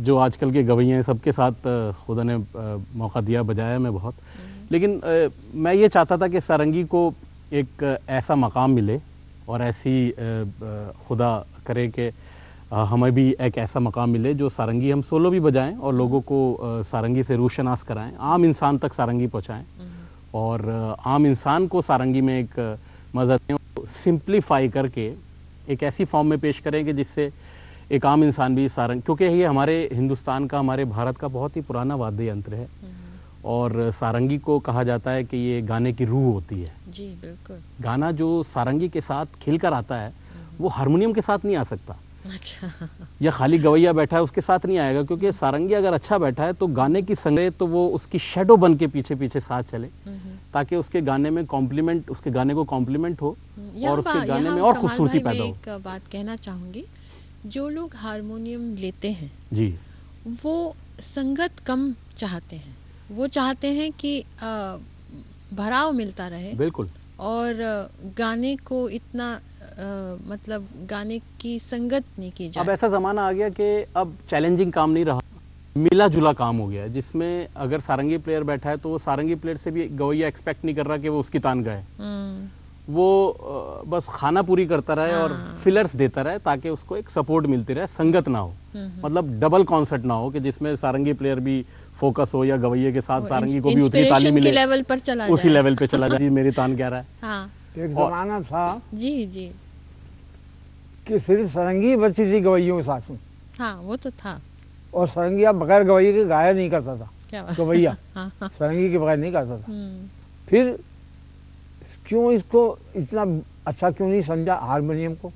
जो आजकल के गवैये हैं सबके साथ खुदा ने मौका दिया, बजाया मैं बहुत। लेकिन मैं ये चाहता था कि सारंगी को एक ऐसा मकाम मिले और ऐसी खुदा करे कि हमें भी एक ऐसा मकाम मिले जो सारंगी हम सोलो भी बजाएं और लोगों को सारंगी से रूशनास कराएं, आम इंसान तक सारंगी पहुंचाएं और आम इंसान को सारंगी में एक मज़ा सिंप्लीफाई करके एक ऐसी फॉर्म में पेश करें कि जिससे एक आम इंसान भी सारंग, क्योंकि ये हमारे हिंदुस्तान का, हमारे भारत का बहुत ही पुराना वाद्य यंत्र है और सारंगी को कहा जाता है कि ये गाने की रूह होती है। जी बिल्कुल। गाना जो सारंगी के साथ खिलकर आता है वो हारमोनियम के साथ नहीं आ सकता। अच्छा। या खाली गवैया बैठा है उसके साथ नहीं आएगा, क्योंकि सारंगी अगर अच्छा बैठा है तो गाने की संगे तो वो उसकी शेडो बन के पीछे पीछे साथ चले ताकि उसके गाने में कॉम्प्लीमेंट, उसके गाने को कॉम्प्लीमेंट हो और उसके गाने में और खूबसूरती पैदा हो। एक बात कहना चाहूँगी, जो लोग हारमोनियम लेते हैं जी वो संगत कम चाहते हैं, वो चाहते हैं कि भराव मिलता रहे। बिल्कुल। और गाने को इतना मतलब गाने की संगत नहीं की जाए। अब ऐसा ज़माना आ गया कि अब चैलेंजिंग काम नहीं रहा, मिला जुला काम हो गया है, जिसमें अगर सारंगी प्लेयर बैठा है तो वो सारंगी प्लेयर से भी गवैया एक्सपेक्ट नहीं कर रहा कि वो उसकी तान गाए। वो बस खाना पूरी करता रहे और फिलर्स देता रहे ताकि उसको एक सपोर्ट मिलती रहे, संगत ना हो। मतलब डबल कॉन्सर्ट ना हो कि जिसमें सारंगी प्लेयर भी फोकस हो या गवैये के साथ सारंगी को भी उतनी ताली मिले, लेवल पर चला उसी लेवल पे चला जाए। मेरी तान कह रहा है। हाँ। एक जमाना था जी जी कि सिर्फ सारंगी बचती थी गवैयों के साथ में। हाँ वो तो था। और सारंगिया बगैर गवैये के गाया नहीं करता था। क्या बात? गवैया हाँ, हाँ। सारंगी के बगैर नहीं करता था। फिर क्यों इसको इतना अच्छा क्यों नहीं समझा हारमोनियम को?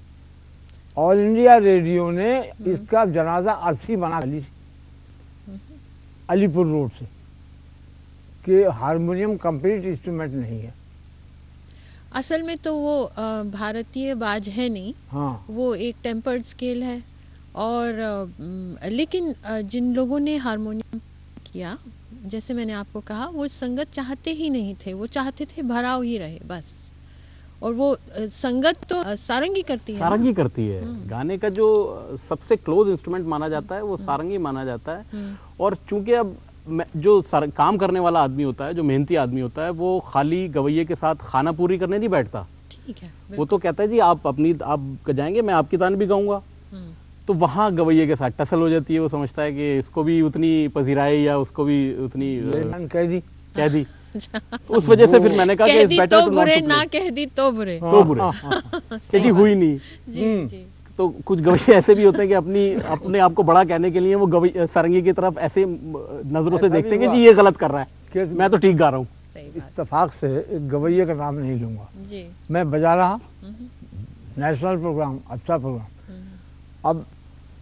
ऑल इंडिया रेडियो ने इसका जनाजा अर्थी बना ली अलीपुर रोड से कि हारमोनियम कंप्लीट इंस्ट्रूमेंट नहीं है। असल में तो वो भारतीय बाज है नहीं। हाँ। वो एक टेम्पर्ड स्केल है और लेकिन जिन लोगों ने हारमोनियम किया, जैसे मैंने आपको कहा, वो संगत चाहते ही नहीं थे, वो चाहते थे भराव ही रहे बस। और वो संगत तो सारंगी करती है। सारंगी करती है। गाने का जो सबसे क्लोज इंस्ट्रूमेंट माना जाता है वो सारंगी माना जाता है। और चूंकि अब जो काम करने वाला आदमी होता है, जो मेहनती आदमी होता है, वो खाली गवैये के साथ खाना पूरी करने नहीं बैठता। ठीक है। वो तो कहता है जी आप जाएंगे, मैं आपकी तान भी गाऊंगा। तो वहाँ गवैये के साथ टसल हो जाती है। वो समझता है कि इसको भी उतनी पजीराई या उसको भी उतनी कह दी। उस वजह से फिर मैंने कहा कि इस बेटर तो बुरे ना कह दी तो बुरे कि जी हुई नहीं। जी। तो कुछ गवैये ऐसे भी होते हैं कि अपने आप को बड़ा कहने के लिए वो सारंगी की तरफ ऐसे नजरों से देखते हैं कि जी ये गलत कर रहा है, मैं तो ठीक गा रहा हूँ। इत्तेफाक से एक गवैये का नाम नहीं लूंगा जी। मैं बजा रहा नेशनल प्रोग्राम, अच्छा प्रोग्राम। अब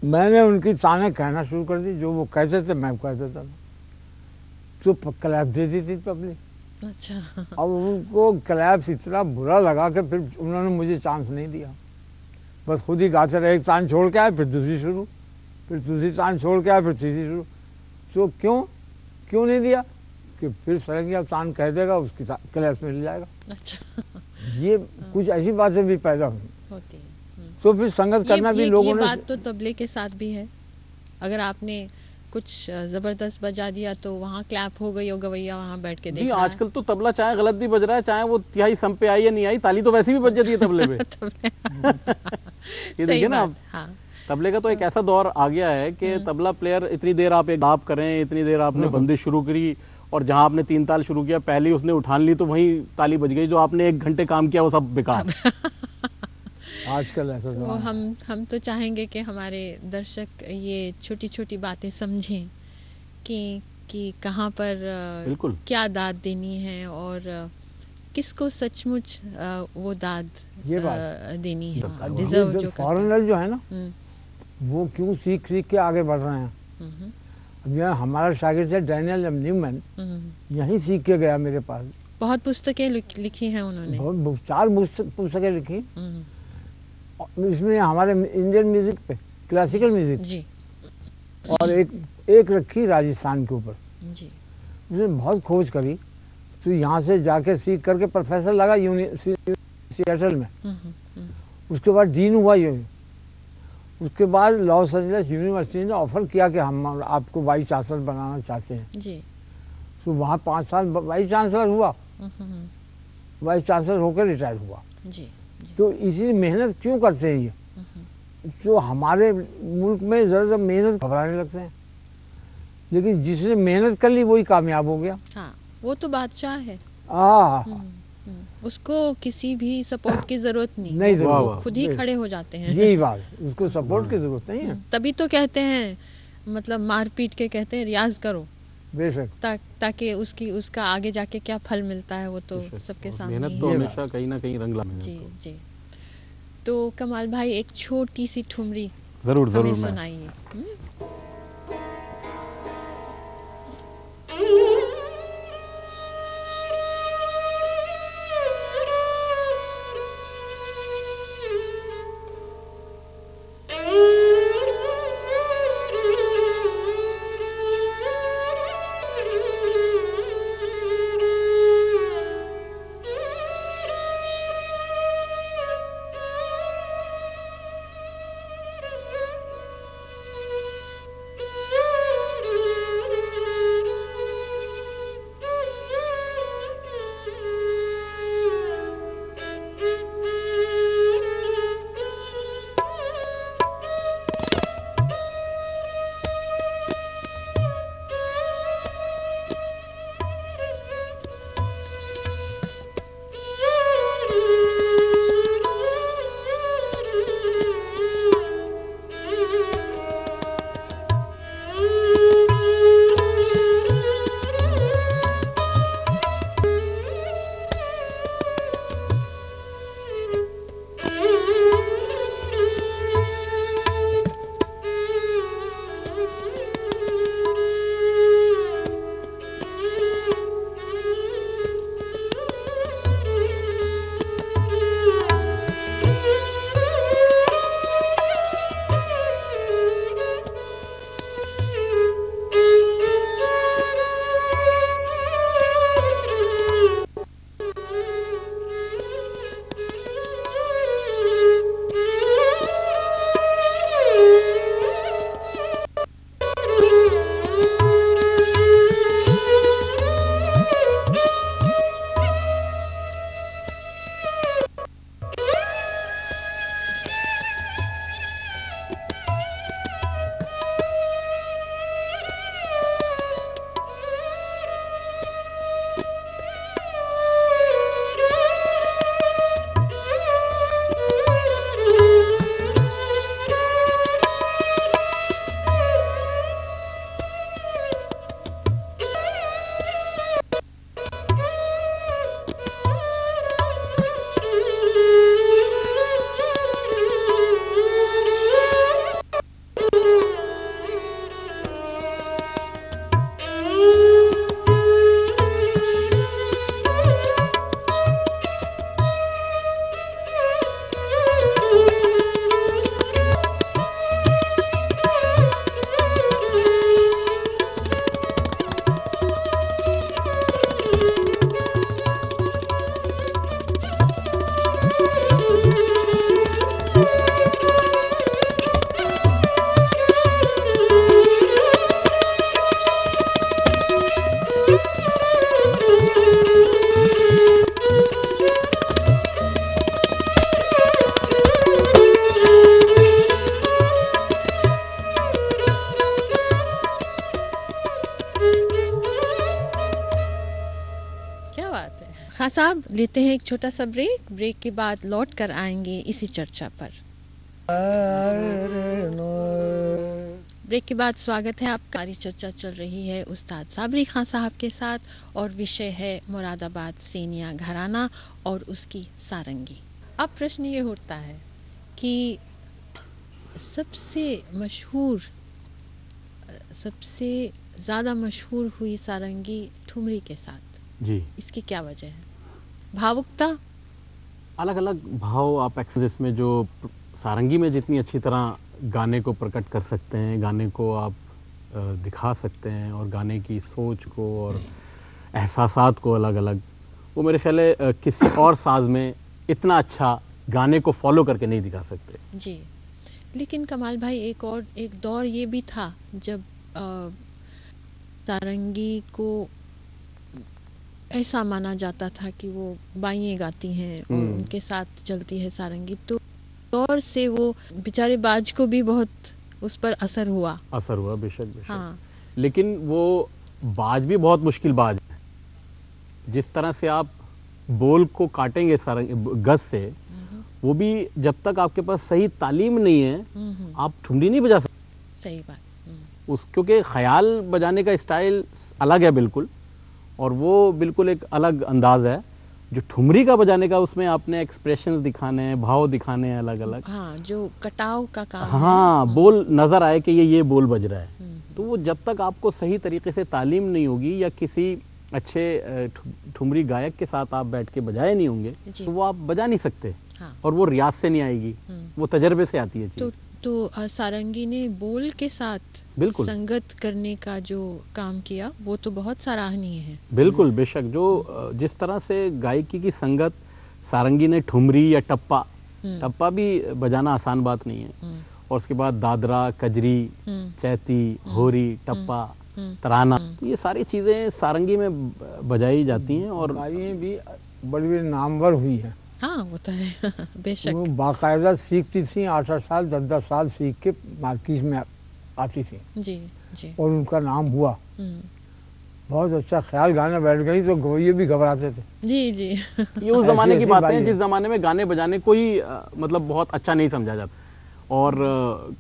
मैंने उनकी ताने कहना शुरू कर दी, जो वो कहते थे मैं कह देता था, तो क्लैप दे दी थी पब्लिक। अच्छा। अब उनको क्लैप इतना बुरा लगा कि फिर उन्होंने मुझे चांस नहीं दिया, बस खुद ही गाते रहे। एक तान छोड़ के आए, फिर दूसरी शुरू, फिर दूसरी तान छोड़ के आए, फिर तीसरी शुरू। तो क्यों नहीं दिया कि फिर सारंगिया तान कह देगा, उसकी क्लैप मिल जाएगा। अच्छा। ये कुछ ऐसी बातें भी पैदा हुई होती है। तो फिर संगत करना भी लोगों ने। बात तो तबले के साथ भी है, अगर आपने कुछ जबरदस्त बजा दिया तो वहाँ क्लैप हो गई और गवैया वहाँ बैठ के देख रहा है। आजकल तो तबला चाहे गलत भी बज रहा है, चाहे वो तिहाई सम पे आई या नहीं आई, ताली तो वैसे भी बज जाती है तबले पे। ये देखिए ना आप। हाँ। तबले का तो एक ऐसा दौर आ गया है कि तबला प्लेयर इतनी देर आप एक गाप करें, इतनी देर आपने बंदिश शुरू करी और जहां आपने 3 ताल शुरू किया, पहले उसने उठान ली तो वहीं ताली बज गई। जो आपने 1 घंटे काम किया वो सब बेकार। आजकल ऐसा तो हम तो चाहेंगे कि हमारे दर्शक ये छोटी छोटी बातें समझें कि कहाँ पर क्या दाद देनी है और किसको सचमुच वो दाद देनी है। फॉरेनर जो है ना, वो क्यों सीख के आगे बढ़ रहे हैं अब यहाँ हमारा शागिर्द है डैनियल न्यूमैन, यहीं सीख के गया मेरे पास। बहुत पुस्तकें लिखी हैं उन्होंने। बहुत 4 पुस्तकें लिखी। इसमें हमारे इंडियन म्यूजिक पे, क्लासिकल म्यूजिक जी, और एक रखी राजस्थान के ऊपर जी। उसने बहुत खोज करी, तो यहाँ से जाके सीख करके प्रोफेसर लगा सिएटल में। उसके बाद डीन हुआ ये। उसके बाद लॉस एंजलिस यूनिवर्सिटी ने ऑफर किया कि हम आपको वाइस चांसलर बनाना चाहते हैं जी। तो वहाँ 5 साल वाइस चांसलर हुआ, वाइस चांसलर होकर रिटायर हुआ जी। तो इसी मेहनत क्यों करते हैं ये, जो हमारे मुल्क में ज़रा मेहनत घबराने लगते हैं, लेकिन जिसने मेहनत कर ली वही कामयाब हो गया। हाँ, वो तो बादशाह है। उसको किसी भी सपोर्ट की जरूरत नहीं, वो खुद ही खड़े हो जाते हैं। यही बात, उसको सपोर्ट की जरूरत नहीं है। तभी तो कहते हैं, मतलब मार पीट के कहते हैं रियाज करो, बेशक, ताकि उसका आगे जाके क्या फल मिलता है वो तो सबके सामने। मेहनत तो हमेशा कहीं ना कहीं रंग लाती है। जी जी। तो कमाल भाई एक छोटी सी ठुमरी जरूर सुनाइए। खां साहब लेते हैं एक छोटा सा ब्रेक के बाद लौट कर आएंगे इसी चर्चा पर। ब्रेक के बाद स्वागत है आपका। हमारी चर्चा चल रही है उस्ताद साबरी खां साहब के साथ और विषय है मुरादाबाद सेनिया घराना और उसकी सारंगी। अब प्रश्न ये उठता है कि सबसे मशहूर सबसे ज़्यादा मशहूर हुई सारंगी ठुमरी के साथ। जी, इसकी क्या वजह है? भावुकता? अलग अलग भाव आप एक्सप्रेस में जो सारंगी में जितनी अच्छी तरह गाने को प्रकट कर सकते हैं, गाने को आप दिखा सकते हैं और गाने की सोच को और एहसासात को अलग अलग, वो मेरे ख्याल है किसी और साज में इतना अच्छा गाने को फॉलो करके नहीं दिखा सकते। जी, लेकिन कमाल भाई एक दौर ये भी था जब सारंगी को ऐसा माना जाता था कि वो बाइयाँ गाती हैं और उनके साथ चलती है सारंगी, तो दौर से वो बेचारे बाज को भी बहुत उस पर असर हुआ बेशक। हाँ, लेकिन वो बाज भी बहुत मुश्किल बाज है। जिस तरह से आप बोल को काटेंगे सारंगी गज से, वो भी जब तक आपके पास सही तालीम नहीं है आप ठुमरी नहीं बजा सकते। सही बात। क्योंकि ख्याल बजाने का स्टाइल अलग है बिल्कुल, और वो बिल्कुल एक अलग अंदाज है। जो ठुमरी का बजाने का, उसमें आपने एक्सप्रेशंस दिखाने हैं, भाव दिखाने हैं अलग अलग। हाँ, जो कटाव का काम हाँ है। बोल नजर आए कि ये बोल बज रहा है। तो वो जब तक आपको सही तरीके से तालीम नहीं होगी या किसी अच्छे ठुमरी गायक के साथ आप बैठ के बजाए नहीं होंगे, तो वो आप बजा नहीं सकते। हाँ। और वो रियाज से नहीं आएगी, वो तजर्बे से आती है चीज़। तो सारंगी ने बोल के साथ बिल्कुल संगत करने का जो काम किया वो तो बहुत सराहनीय है। बिल्कुल बेशक। जो जिस तरह से गायकी की संगत सारंगी ने ठुमरी या टप्पा भी बजाना आसान बात नहीं है, और उसके बाद दादरा, कजरी, चैती, होरी, टप्पा, तराना, तो ये सारी चीज़ें सारंगी में बजाई जाती हैं। और गायें भी बड़ी बड़ी नामवर हुई हैं। हाँ, वो तो है बेशक। वो बाकायदा सीखती थी, 8-8 साल 10-10 साल सीख के मार्केट में आती थी। जी जी। और उनका नाम हुआ। बहुत अच्छा ख्याल गाने बैठ गई तो गवैये भी घबराते थे। जी जी। ये उस ज़माने की बातें हैं जिस ज़माने में गाने बजाने को ही मतलब बहुत अच्छा नहीं समझा जाता। और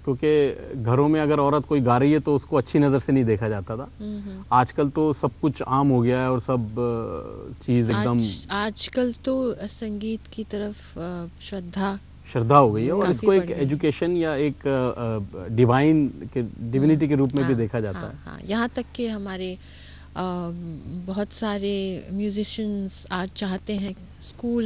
क्योंकि घरों में अगर औरत कोई गा रही है तो उसको अच्छी नज़र से नहीं देखा जाता था। आजकल तो सब कुछ आम हो गया है और सब चीज़ एकदम आजकल तो संगीत की तरफ श्रद्धा हो गई है, और इसको एक एजुकेशन या एक डिविनिटी के रूप में भी देखा जाता है। हाँ, यहाँ तक कि हमारे बहुत सारे म्यूजिशियंस आज चाहते हैं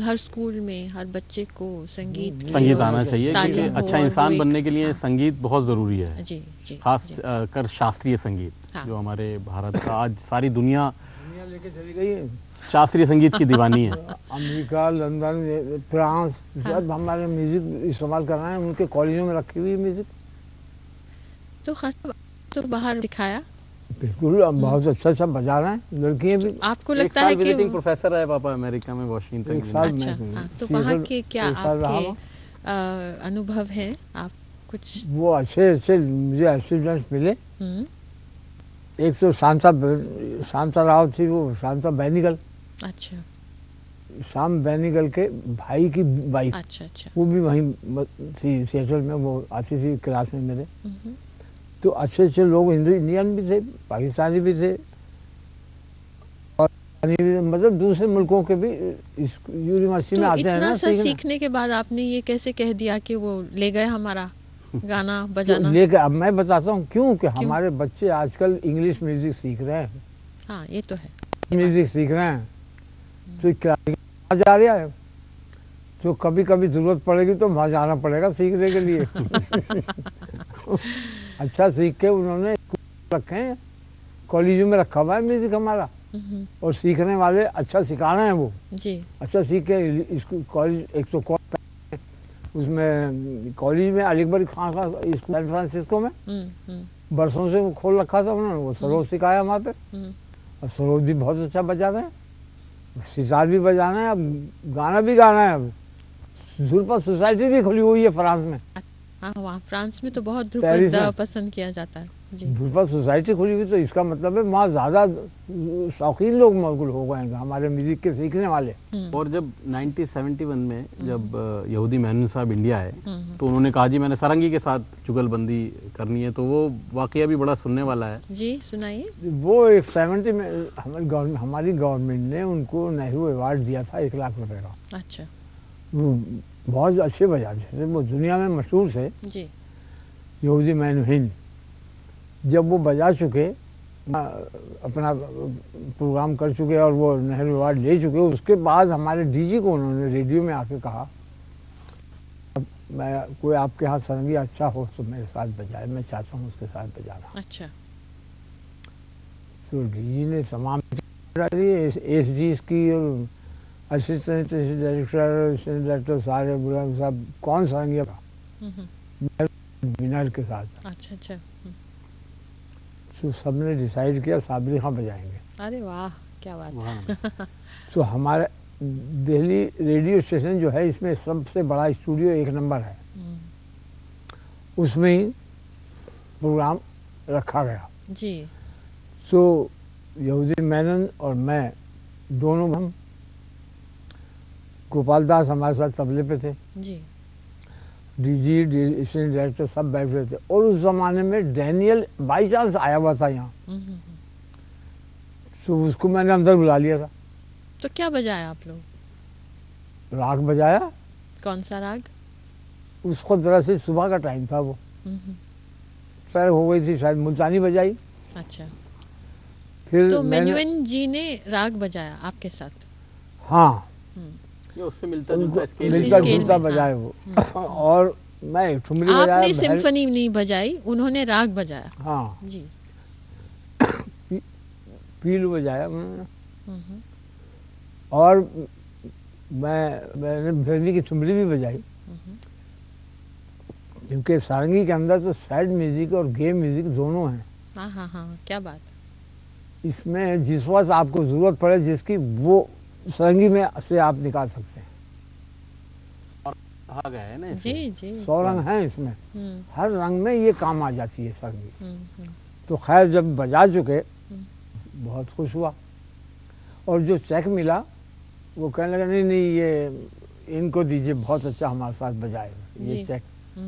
हर स्कूल में हर बच्चे को संगीत आना चाहिए, क्योंकि अच्छा इंसान बनने के लिए संगीत बहुत ज़रूरी है। जी जी। खास कर शास्त्रीय संगीत, जो हमारे भारत का आज सारी दुनिया लेके चली गई है। शास्त्रीय संगीत की दीवानी है। अमेरिका, लंदन, फ्रांस, सब हमारे म्यूजिक इस्तेमाल कर रहे हैं। उनके कॉलेजों में रखी हुई म्यूजिक। तो खास तो बाहर दिखाया। बिल्कुल, बहुत अच्छा बजा रहे हैं लड़कियां भी। आपको लगता है कि विजिटिंग प्रोफेसर है पापा अमेरिका में, वॉशिंगटन। एक साल अच्छा, में। तो वहाँ के क्या आपके अनुभव हैं? आप कुछ वो अच्छे मुझे एस्टूडेंट्स मिले। एक तो शांता राव थी, वो शांता बैनिगल। अच्छा। शाम बैनिगल के भाई की वाइफ। अच्छा अच्छा। वो भी वहीं थी सिएटल में, वो आती थी क्लास में मेरे। तो अच्छे लोग इंडियन भी थे, पाकिस्तानी भी थे, और मतलब दूसरे मुल्कों के भी इस यूनिवर्सिटी में आते हैं ना सीखने के बाद आपने ये कैसे कह दिया कि वो ले गए हमारा गाना बजाना? लेकर अब मैं बताता हूँ क्यों कि हमारे बच्चे आजकल इंग्लिश म्यूजिक सीख रहे हैं। हाँ, ये तो है। म्यूजिक सीख रहे हैं तो क्या जा रहा है, तो कभी कभी जरूरत पड़ेगी तो वहाँ जाना पड़ेगा सीखने के लिए। अच्छा सीख के उन्होंने रखे हैं, कॉलेजों में रखा हुआ है म्यूजिक हमारा, और सीखने वाले अच्छा सिखा रहे हैं वो जी। अच्छा सीख के स्कूल कॉलेज 100 उसमें कॉलेज में अलीगढ़ खां का स्कूल सैन फ्रांसिस्को में बरसों से वो खोल रखा था उन्होंने। वो सरोज सिखाया वहाँ पे, और सरोज भी बहुत अच्छा बजा रहे हैं, सितार भी बजाना है, अब गाना भी गाना है। अब ध्रुपद सोसाइटी भी खुली हुई है फ्रांस में। हाँ, वहाँ फ्रांस में तो बहुत ध्रुपद पसंद किया जाता है। ध्रुपद सोसाइटी खुली हुई, तो इसका मतलब है वहाँ ज़्यादा शौकीन लोग मौजूद हो गए हैं हमारे म्यूजिक के सीखने वाले। और जब 1971 में जब यहूदी मेनन साहब इंडिया आए, तो उन्होंने कहा जी मैंने सारंगी के साथ जुगलबंदी करनी है, तो वो वाकया भी बड़ा सुनने वाला है। जी सुनाइए। वो एक 70 में हमारी गवर्नमेंट ने उनको नेहरू अवार्ड दिया था 1 लाख रुपए का। अच्छा। वो बहुत अच्छे बजाते थे, वो दुनिया में मशहूर थे। जी। यहूदी मेनन। जब वो बजा चुके, अपना प्रोग्राम कर चुके और वो नेहरू अवार्ड ले चुके, उसके बाद हमारे डीजी को उन्होंने रेडियो में आके कहा, अब मैं कोई आपके यहाँ सारंगी अच्छा हो तो मेरे साथ बजाए, मैं चाहता हूँ उसके साथ बजाना। अच्छा। तो डीजी ने तमाम एस डी की और असिस्टेंट डायरेक्टर सारे बोला साहब कौन सारंगी विनर के साथ। अच्छा अच्छा। तो सबने डिसाइड किया साबरी खां बजाएंगे। अरे वाह, क्या बात है। तो हमारा दिल्ली रेडियो स्टेशन जो है इसमें सबसे बड़ा स्टूडियो 1 नंबर है, उसमें ही प्रोग्राम रखा गया जी। तो यहूदी मेनन और मैं दोनों, हम गोपाल दास हमारे साथ तबले पे थे जी। डीजी असिस्टेंट डायरेक्टर सब बैठ रहे थे। और उस जमाने में डैनियल बाई चांस आया हुआ था यहाँ, तो उसको मैंने अंदर बुला लिया था। तो क्या बजाया आप लोग? राग बजाया। कौन सा राग? उसको जरा से सुबह का टाइम था, वो पैर हो गई थी शायद, मुल्तानी बजाई। अच्छा। फिर तो मेन्युएन जी ने राग बजाया आपके साथ? हाँ, ये उससे मिलता जुलता स्केल मिलता स्केल जुलता में, बजाए वो। और मैं एक ठुमरी बजाया। आपने सिम्फनी नहीं बजाई, उन्होंने राग बजाया। हाँ जी। पीलू बजाया उन्होंने। और मैंने भरनी की ठुमरी भी बजाई, क्योंकि सारंगी के अंदर तो सैड म्यूजिक और गे म्यूजिक दोनों हैं। हाँ हाँ हाँ, क्या बात। इसमें जिस वक्त आपको जरूरत पड़े जिसकी, वो सारंगी में से आप निकाल सकते हैं। आ गया है ना जी जी। 100 रंग हैं इसमें, हर रंग में ये काम आ जाती है सारंगी। तो खैर जब बजा चुके बहुत खुश हुआ, और जो चेक मिला वो कहने लगा नहीं नहीं ये इनको दीजिए, बहुत अच्छा हमारे साथ बजाए ये चेक,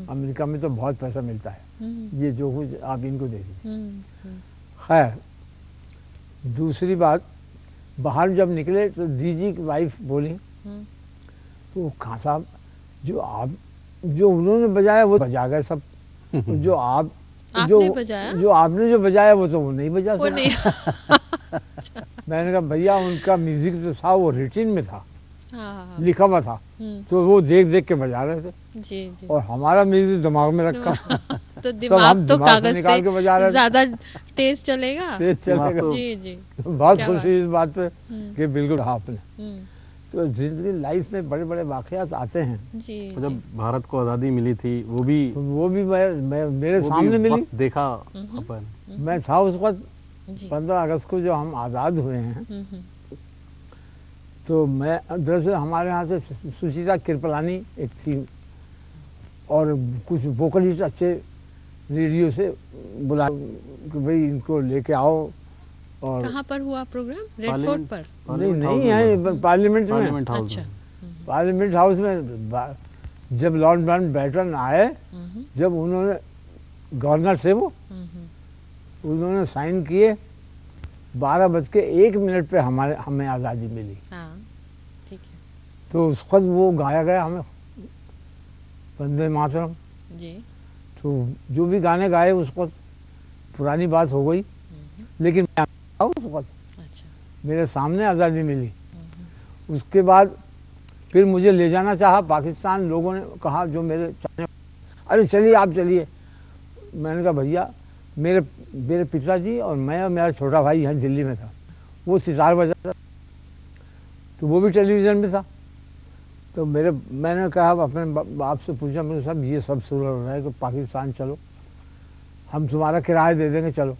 अमेरिका में तो बहुत पैसा मिलता है, ये जो कुछ आप इनको दे दीजिए। खैर दूसरी बात, बाहर जब निकले तो डीजी की वाइफ बोली, तो खां साहब जो उन्होंने बजाया वो बजा गए सब, जो आपने बजाया? जो आपने जो बजाया वो तो वो नहीं बजा वो नहीं। मैंने कहा भैया उनका म्यूजिक जो था वो रिटिन में था, हाँ। लिखा हुआ था, तो वो देख देख के बजा रहे थे। जी जी। और हमारा म्यूजिक दिमाग में रखा। तो दिमाग तो कागज निकाल के बजा रहे से ज्यादा तेज चलेगा। तेज चलेगा। जी जी। बहुत खुशी इस बात पे कि बिल्कुल आपने। तो जिंदगी लाइफ में बड़े बड़े वाकयात आते हैं। जी। जब भारत को आज़ादी मिली थी वो भी मैं मेरे सामने मिली, देखा अपन। मैं था उस वक्त 15 अगस्त को जो हम आज़ाद हुए हैं। तो मैं दरअसल हमारे यहाँ से सुचिता कृपलानी एक थी, और कुछ वोकलिस्ट अच्छे रेडियो से बुला कि भाई इनको लेके आओ। और कहाँ पर हुआ प्रोग्राम? रेड फोर्ट पर? नहीं है पार्लियामेंट में। हाउस अच्छा। पार्लियामेंट हाउस में जब लॉर्ड माउंट बैटन आए, जब उन्होंने गवर्नर से वो उन्होंने साइन किए, 12:01 पे हमें आज़ादी मिली। हाँ, ठीक है। तो उस वक्त वो गाया गया हमें वंदे मातरम। जी। तो जो भी गाने गाए उस वक्त पुरानी बात हो गई, लेकिन मैं उस वक्त अच्छा। मेरे सामने आज़ादी मिली। उसके बाद फिर मुझे ले जाना चाहा पाकिस्तान, लोगों ने कहा जो मेरे चाहने, अरे चलिए आप चलिए। मैंने कहा भैया मेरे पिताजी और मैं और मेरा छोटा भाई यहाँ दिल्ली में था, वो सितार बजाता था, तो वो भी टेलीविज़न में था। तो मैंने कहा अपने बाप से पूछा, मेरे साहब ये सब शुरू हो रहा है कि पाकिस्तान चलो, हम तुम्हारा किराया दे देंगे चलो।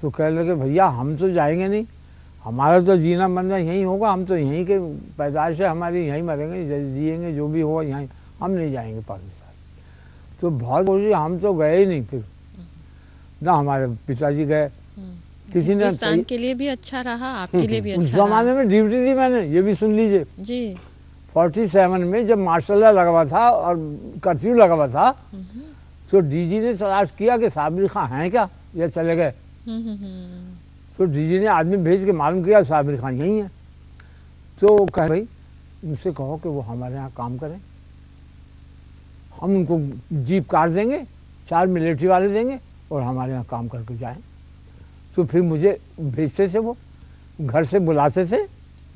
तो कहने लगे भैया हम तो जाएंगे नहीं, हमारा तो जीना मरना यहीं होगा, हम तो यहीं के पैदाइश है हमारी, यहीं मरेंगे जिएंगे, जो भी होगा यहीं, हम नहीं जाएंगे पाकिस्तान। तो बहुत बोली हम तो गए ही नहीं, फिर ना हमारे पिताजी गए, किसी ने हिंदुस्तान के लिए भी अच्छा रहा, आपके लिए भी अच्छा उस जमाने में ड्यूटी थी मैंने, ये भी सुन लीजिए जी। 47 में जब मार्शल लॉ लगा हुआ था और कर्फ्यू लगा हुआ था, तो डीजी ने तलाश किया कि साबिर खां हैं क्या या चले गए। तो डीजी ने आदमी भेज के मालूम किया साबिर खान यही है। तो कहे भाई उनसे कहो कि वो हमारे यहाँ काम करें, हम उनको जीप कार देंगे, 4 मिलिट्री वाले देंगे, और हमारे यहाँ काम करके जाएं। तो फिर मुझे भेजते थे, वो घर से बुलाते थे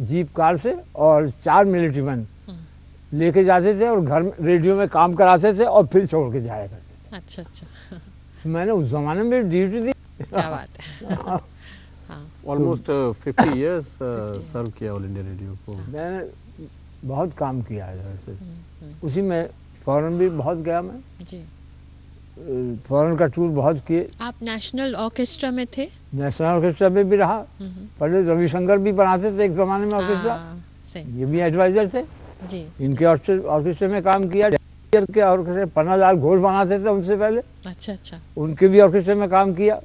जीप कार से, और 4 मिलिट्री मैन लेके जाते थे और घर में रेडियो में काम कराते थे और फिर छोड़ के जाया करते। अच्छा अच्छा। तो मैंने उस ज़माने में ड्यूटी दी। क्या बात है। हाँ, ऑलमोस्ट 50 इयर्स सर्व किया ऑल इंडिया रेडियो को। मैंने बहुत काम किया है इधर से। उसी में फॉरेन भी बहुत गया मैं, जी। फॉरेन का टूर बहुत किए। आप नेशनल ऑर्केस्ट्रा में थे? नेशनल ऑर्केस्ट्रा में भी रहा। पंडित रविशंकर भी बनाते थे एक ज़माने में ऑर्केस्ट्रा, हाँ, सही। ये भी एडवाइजर थे। जी। इनके ऑर्केस्ट्रा में काम किया। के ऑर्केस्ट्रा पन्नालाल घोष बनाते थे उनसे पहले, अच्छा अच्छा। उनके भी ऑर्केस्ट्रा में काम किया।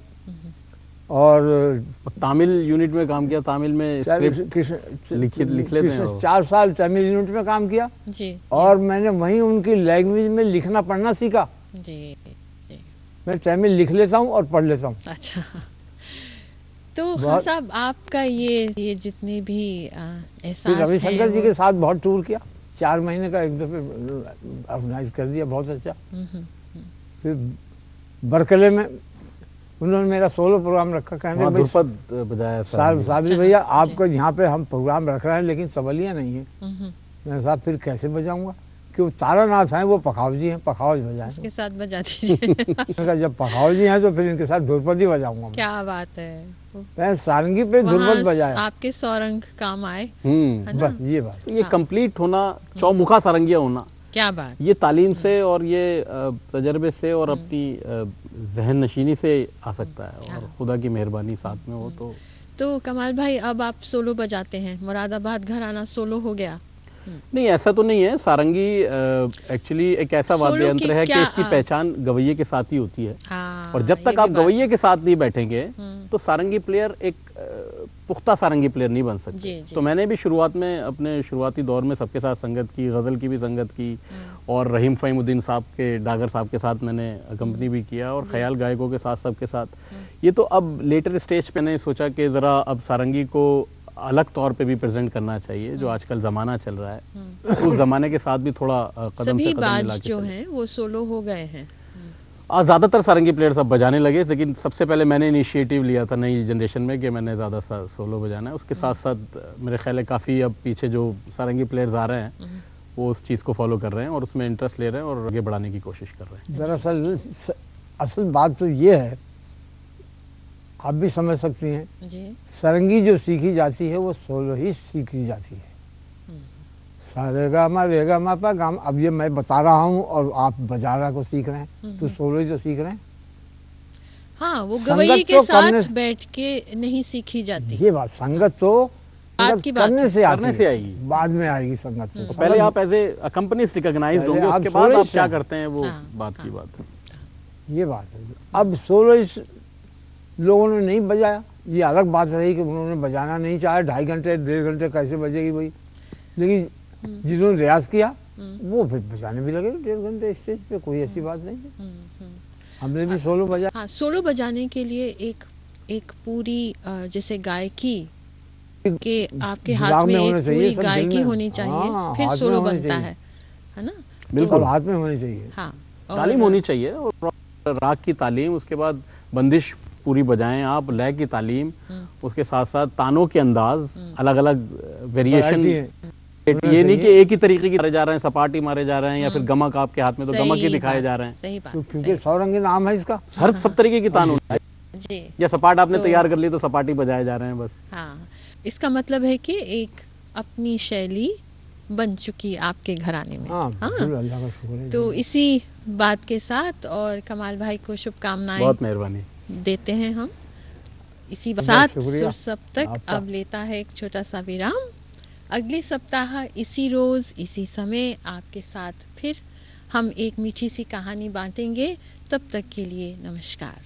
और तमिल यूनिट में काम किया, तमिल में स्क्रिप्ट लिख लेते हैं। 4 साल तमिल यूनिट में काम किया जी। और मैंने वहीं उनकी लैंग्वेज में लिखना पढ़ना सीखा। जी। मैं तमिल लिख लेता हूँ और पढ़ लेता हूँ। अच्छा। तो खान साहब आपका ये जितने भी एहसास हैं, रविशंकर जी के साथ बहुत टूर किया, 4 महीने का एक दफे ऑर्गेनाइज कर दिया, बहुत अच्छा। फिर बरकले में उन्होंने मेरा सोलो प्रोग्राम रखा, कहने ध्रुपद बजाया। साबिर भैया आपको यहाँ पे हम प्रोग्राम रख रहे हैं लेकिन सवालियाँ नहीं है। मैंने कहा फिर कैसे बजाऊंगा, कि वो तारानाथ हैं, वो पखाव जी हैं, पखावज बजाएं। उसके साथ बजा दीजिए। जब पखावज जी हैं तो फिर इनके साथ ध्रुपद ही बजाऊंगा। क्या बात है। मैं सारंगी पे ध्रुपद बजाया। आपके सौरंग काम आए। बस ये बात। ये कंप्लीट होना, चौमुखा सारंगिया होना, क्या बात। ये तालीम से और ये तजर्बे से और अपनी जहन नशीनी से आ सकता है, और खुदा की मेहरबानी साथ में हो तो कमाल भाई अब आप सोलो बजाते हैं, मुरादाबाद घराना सोलो हो गया? नहीं, ऐसा तो नहीं है। सारंगी एक्चुअली एक ऐसा वाद्य यंत्र है कि इसकी पहचान गवैये के साथ ही होती है। और जब तक आप गवैये के साथ नहीं बैठेंगे तो सारंगी प्लेयर एक पुख्ता सारंगी प्लेयर नहीं बन सकते। तो मैंने भी शुरुआत में अपने शुरुआती दौर में सबके साथ संगत की, गज़ल की भी संगत की, और रहीम फ़हीमुद्दीन साहब के, डागर साहब के साथ मैंने कंपनी भी किया, और ख्याल गायकों के साथ सबके साथ। ये तो अब लेटर स्टेज पे मैंने सोचा कि ज़रा अब सारंगी को अलग तौर पे भी प्रेजेंट करना चाहिए, जो आजकल ज़माना चल रहा है उस ज़माने के साथ भी थोड़ा कदम से कदम मिला के जो हैं वो सोलो हो गए हैं। ज़्यादातर सारंगी प्लेयर्स अब बजाने लगे, लेकिन सबसे पहले मैंने इनिशिएटिव लिया था नई जनरेशन में कि मैंने ज़्यादा सोलो बजाना है। उसके साथ साथ मेरे ख्याल है काफ़ी अब पीछे जो सारंगी प्लेयर्स आ रहे हैं वो उस चीज़ को फॉलो कर रहे हैं और उसमें इंटरेस्ट ले रहे हैं और आगे बढ़ाने की कोशिश कर रहे हैं। दरअसल असल बात तो ये है, आप भी समझ सकती हैं जी। सारंगी जो सीखी जाती है वो सोलो ही सीखी जाती है। सारेगामा रेगामा पा गाम, अब ये मैं बता रहा हूँ और आप बजारा को सीख रहे हैं तो सोलो ही तो सीख रहे हैं। हाँ, वो गवैये के साथ बैठ के नहीं सीखी जाती। ये बात संगत तो करने से आएगी, बाद में आएगी संगत तो। पहले आप एज ए अकम्पनीस्ट रिकॉग्नाइज्ड होंगे, उसके बाद आप क्या करते हैं वो बात की बात है। ये बात है। अब सोलो लोगों ने नहीं बजाया, ये अलग बात रही कि उन्होंने बजाना नहीं चाहा। 2.5 घंटे 1.5 घंटे कैसे बजेगी भाई, लेकिन जिन्होंने रियाज किया वो फिर बजाने भी लगे 1.5 घंटे स्टेज पे, कोई ऐसी बात नहीं है। हमने भी सोलो बजाया। हाँ, सोलो बजाने के लिए एक पूरी जैसे गायकी के आपके हाथ में एक पूरी गायकी होनी चाहिए, फिर सोलो बनता है ना? बिल्कुल, हाथ में होनी चाहिए। हाँ, तालीम होनी चाहिए, और राग की तालीम, उसके बाद बंदिश पूरी बजाएं आप, लय की तालीम, उसके साथ साथ तानों के अंदाज, अलग अलग वेरिएशन। ये नहीं कि एक ही तरीके की मारे जा रहे हैं, सपाटी मारे जा रहे हैं, या फिर गमक आपके हाथ में तो गमक ही दिखाए जा रहे हैं। सही बात, क्योंकि सौरंगी नाम है इसका। सब तरीके की तान होती है, या सपाट आपने तैयार कर ली तो सपाटी बजाए जा रहे हैं बस। हाँ, इसका मतलब है कि एक अपनी शैली बन चुकी आपके घराने में। हाँ, तो इसी बात के साथ और कमाल भाई को शुभकामनाएं, बहुत मेहरबानी देते हैं हम। इसी साथ सुर सप्तक अब लेता है एक छोटा सा विराम। अगले सप्ताह इसी रोज इसी समय आपके साथ फिर हम एक मीठी सी कहानी बांटेंगे। तब तक के लिए नमस्कार।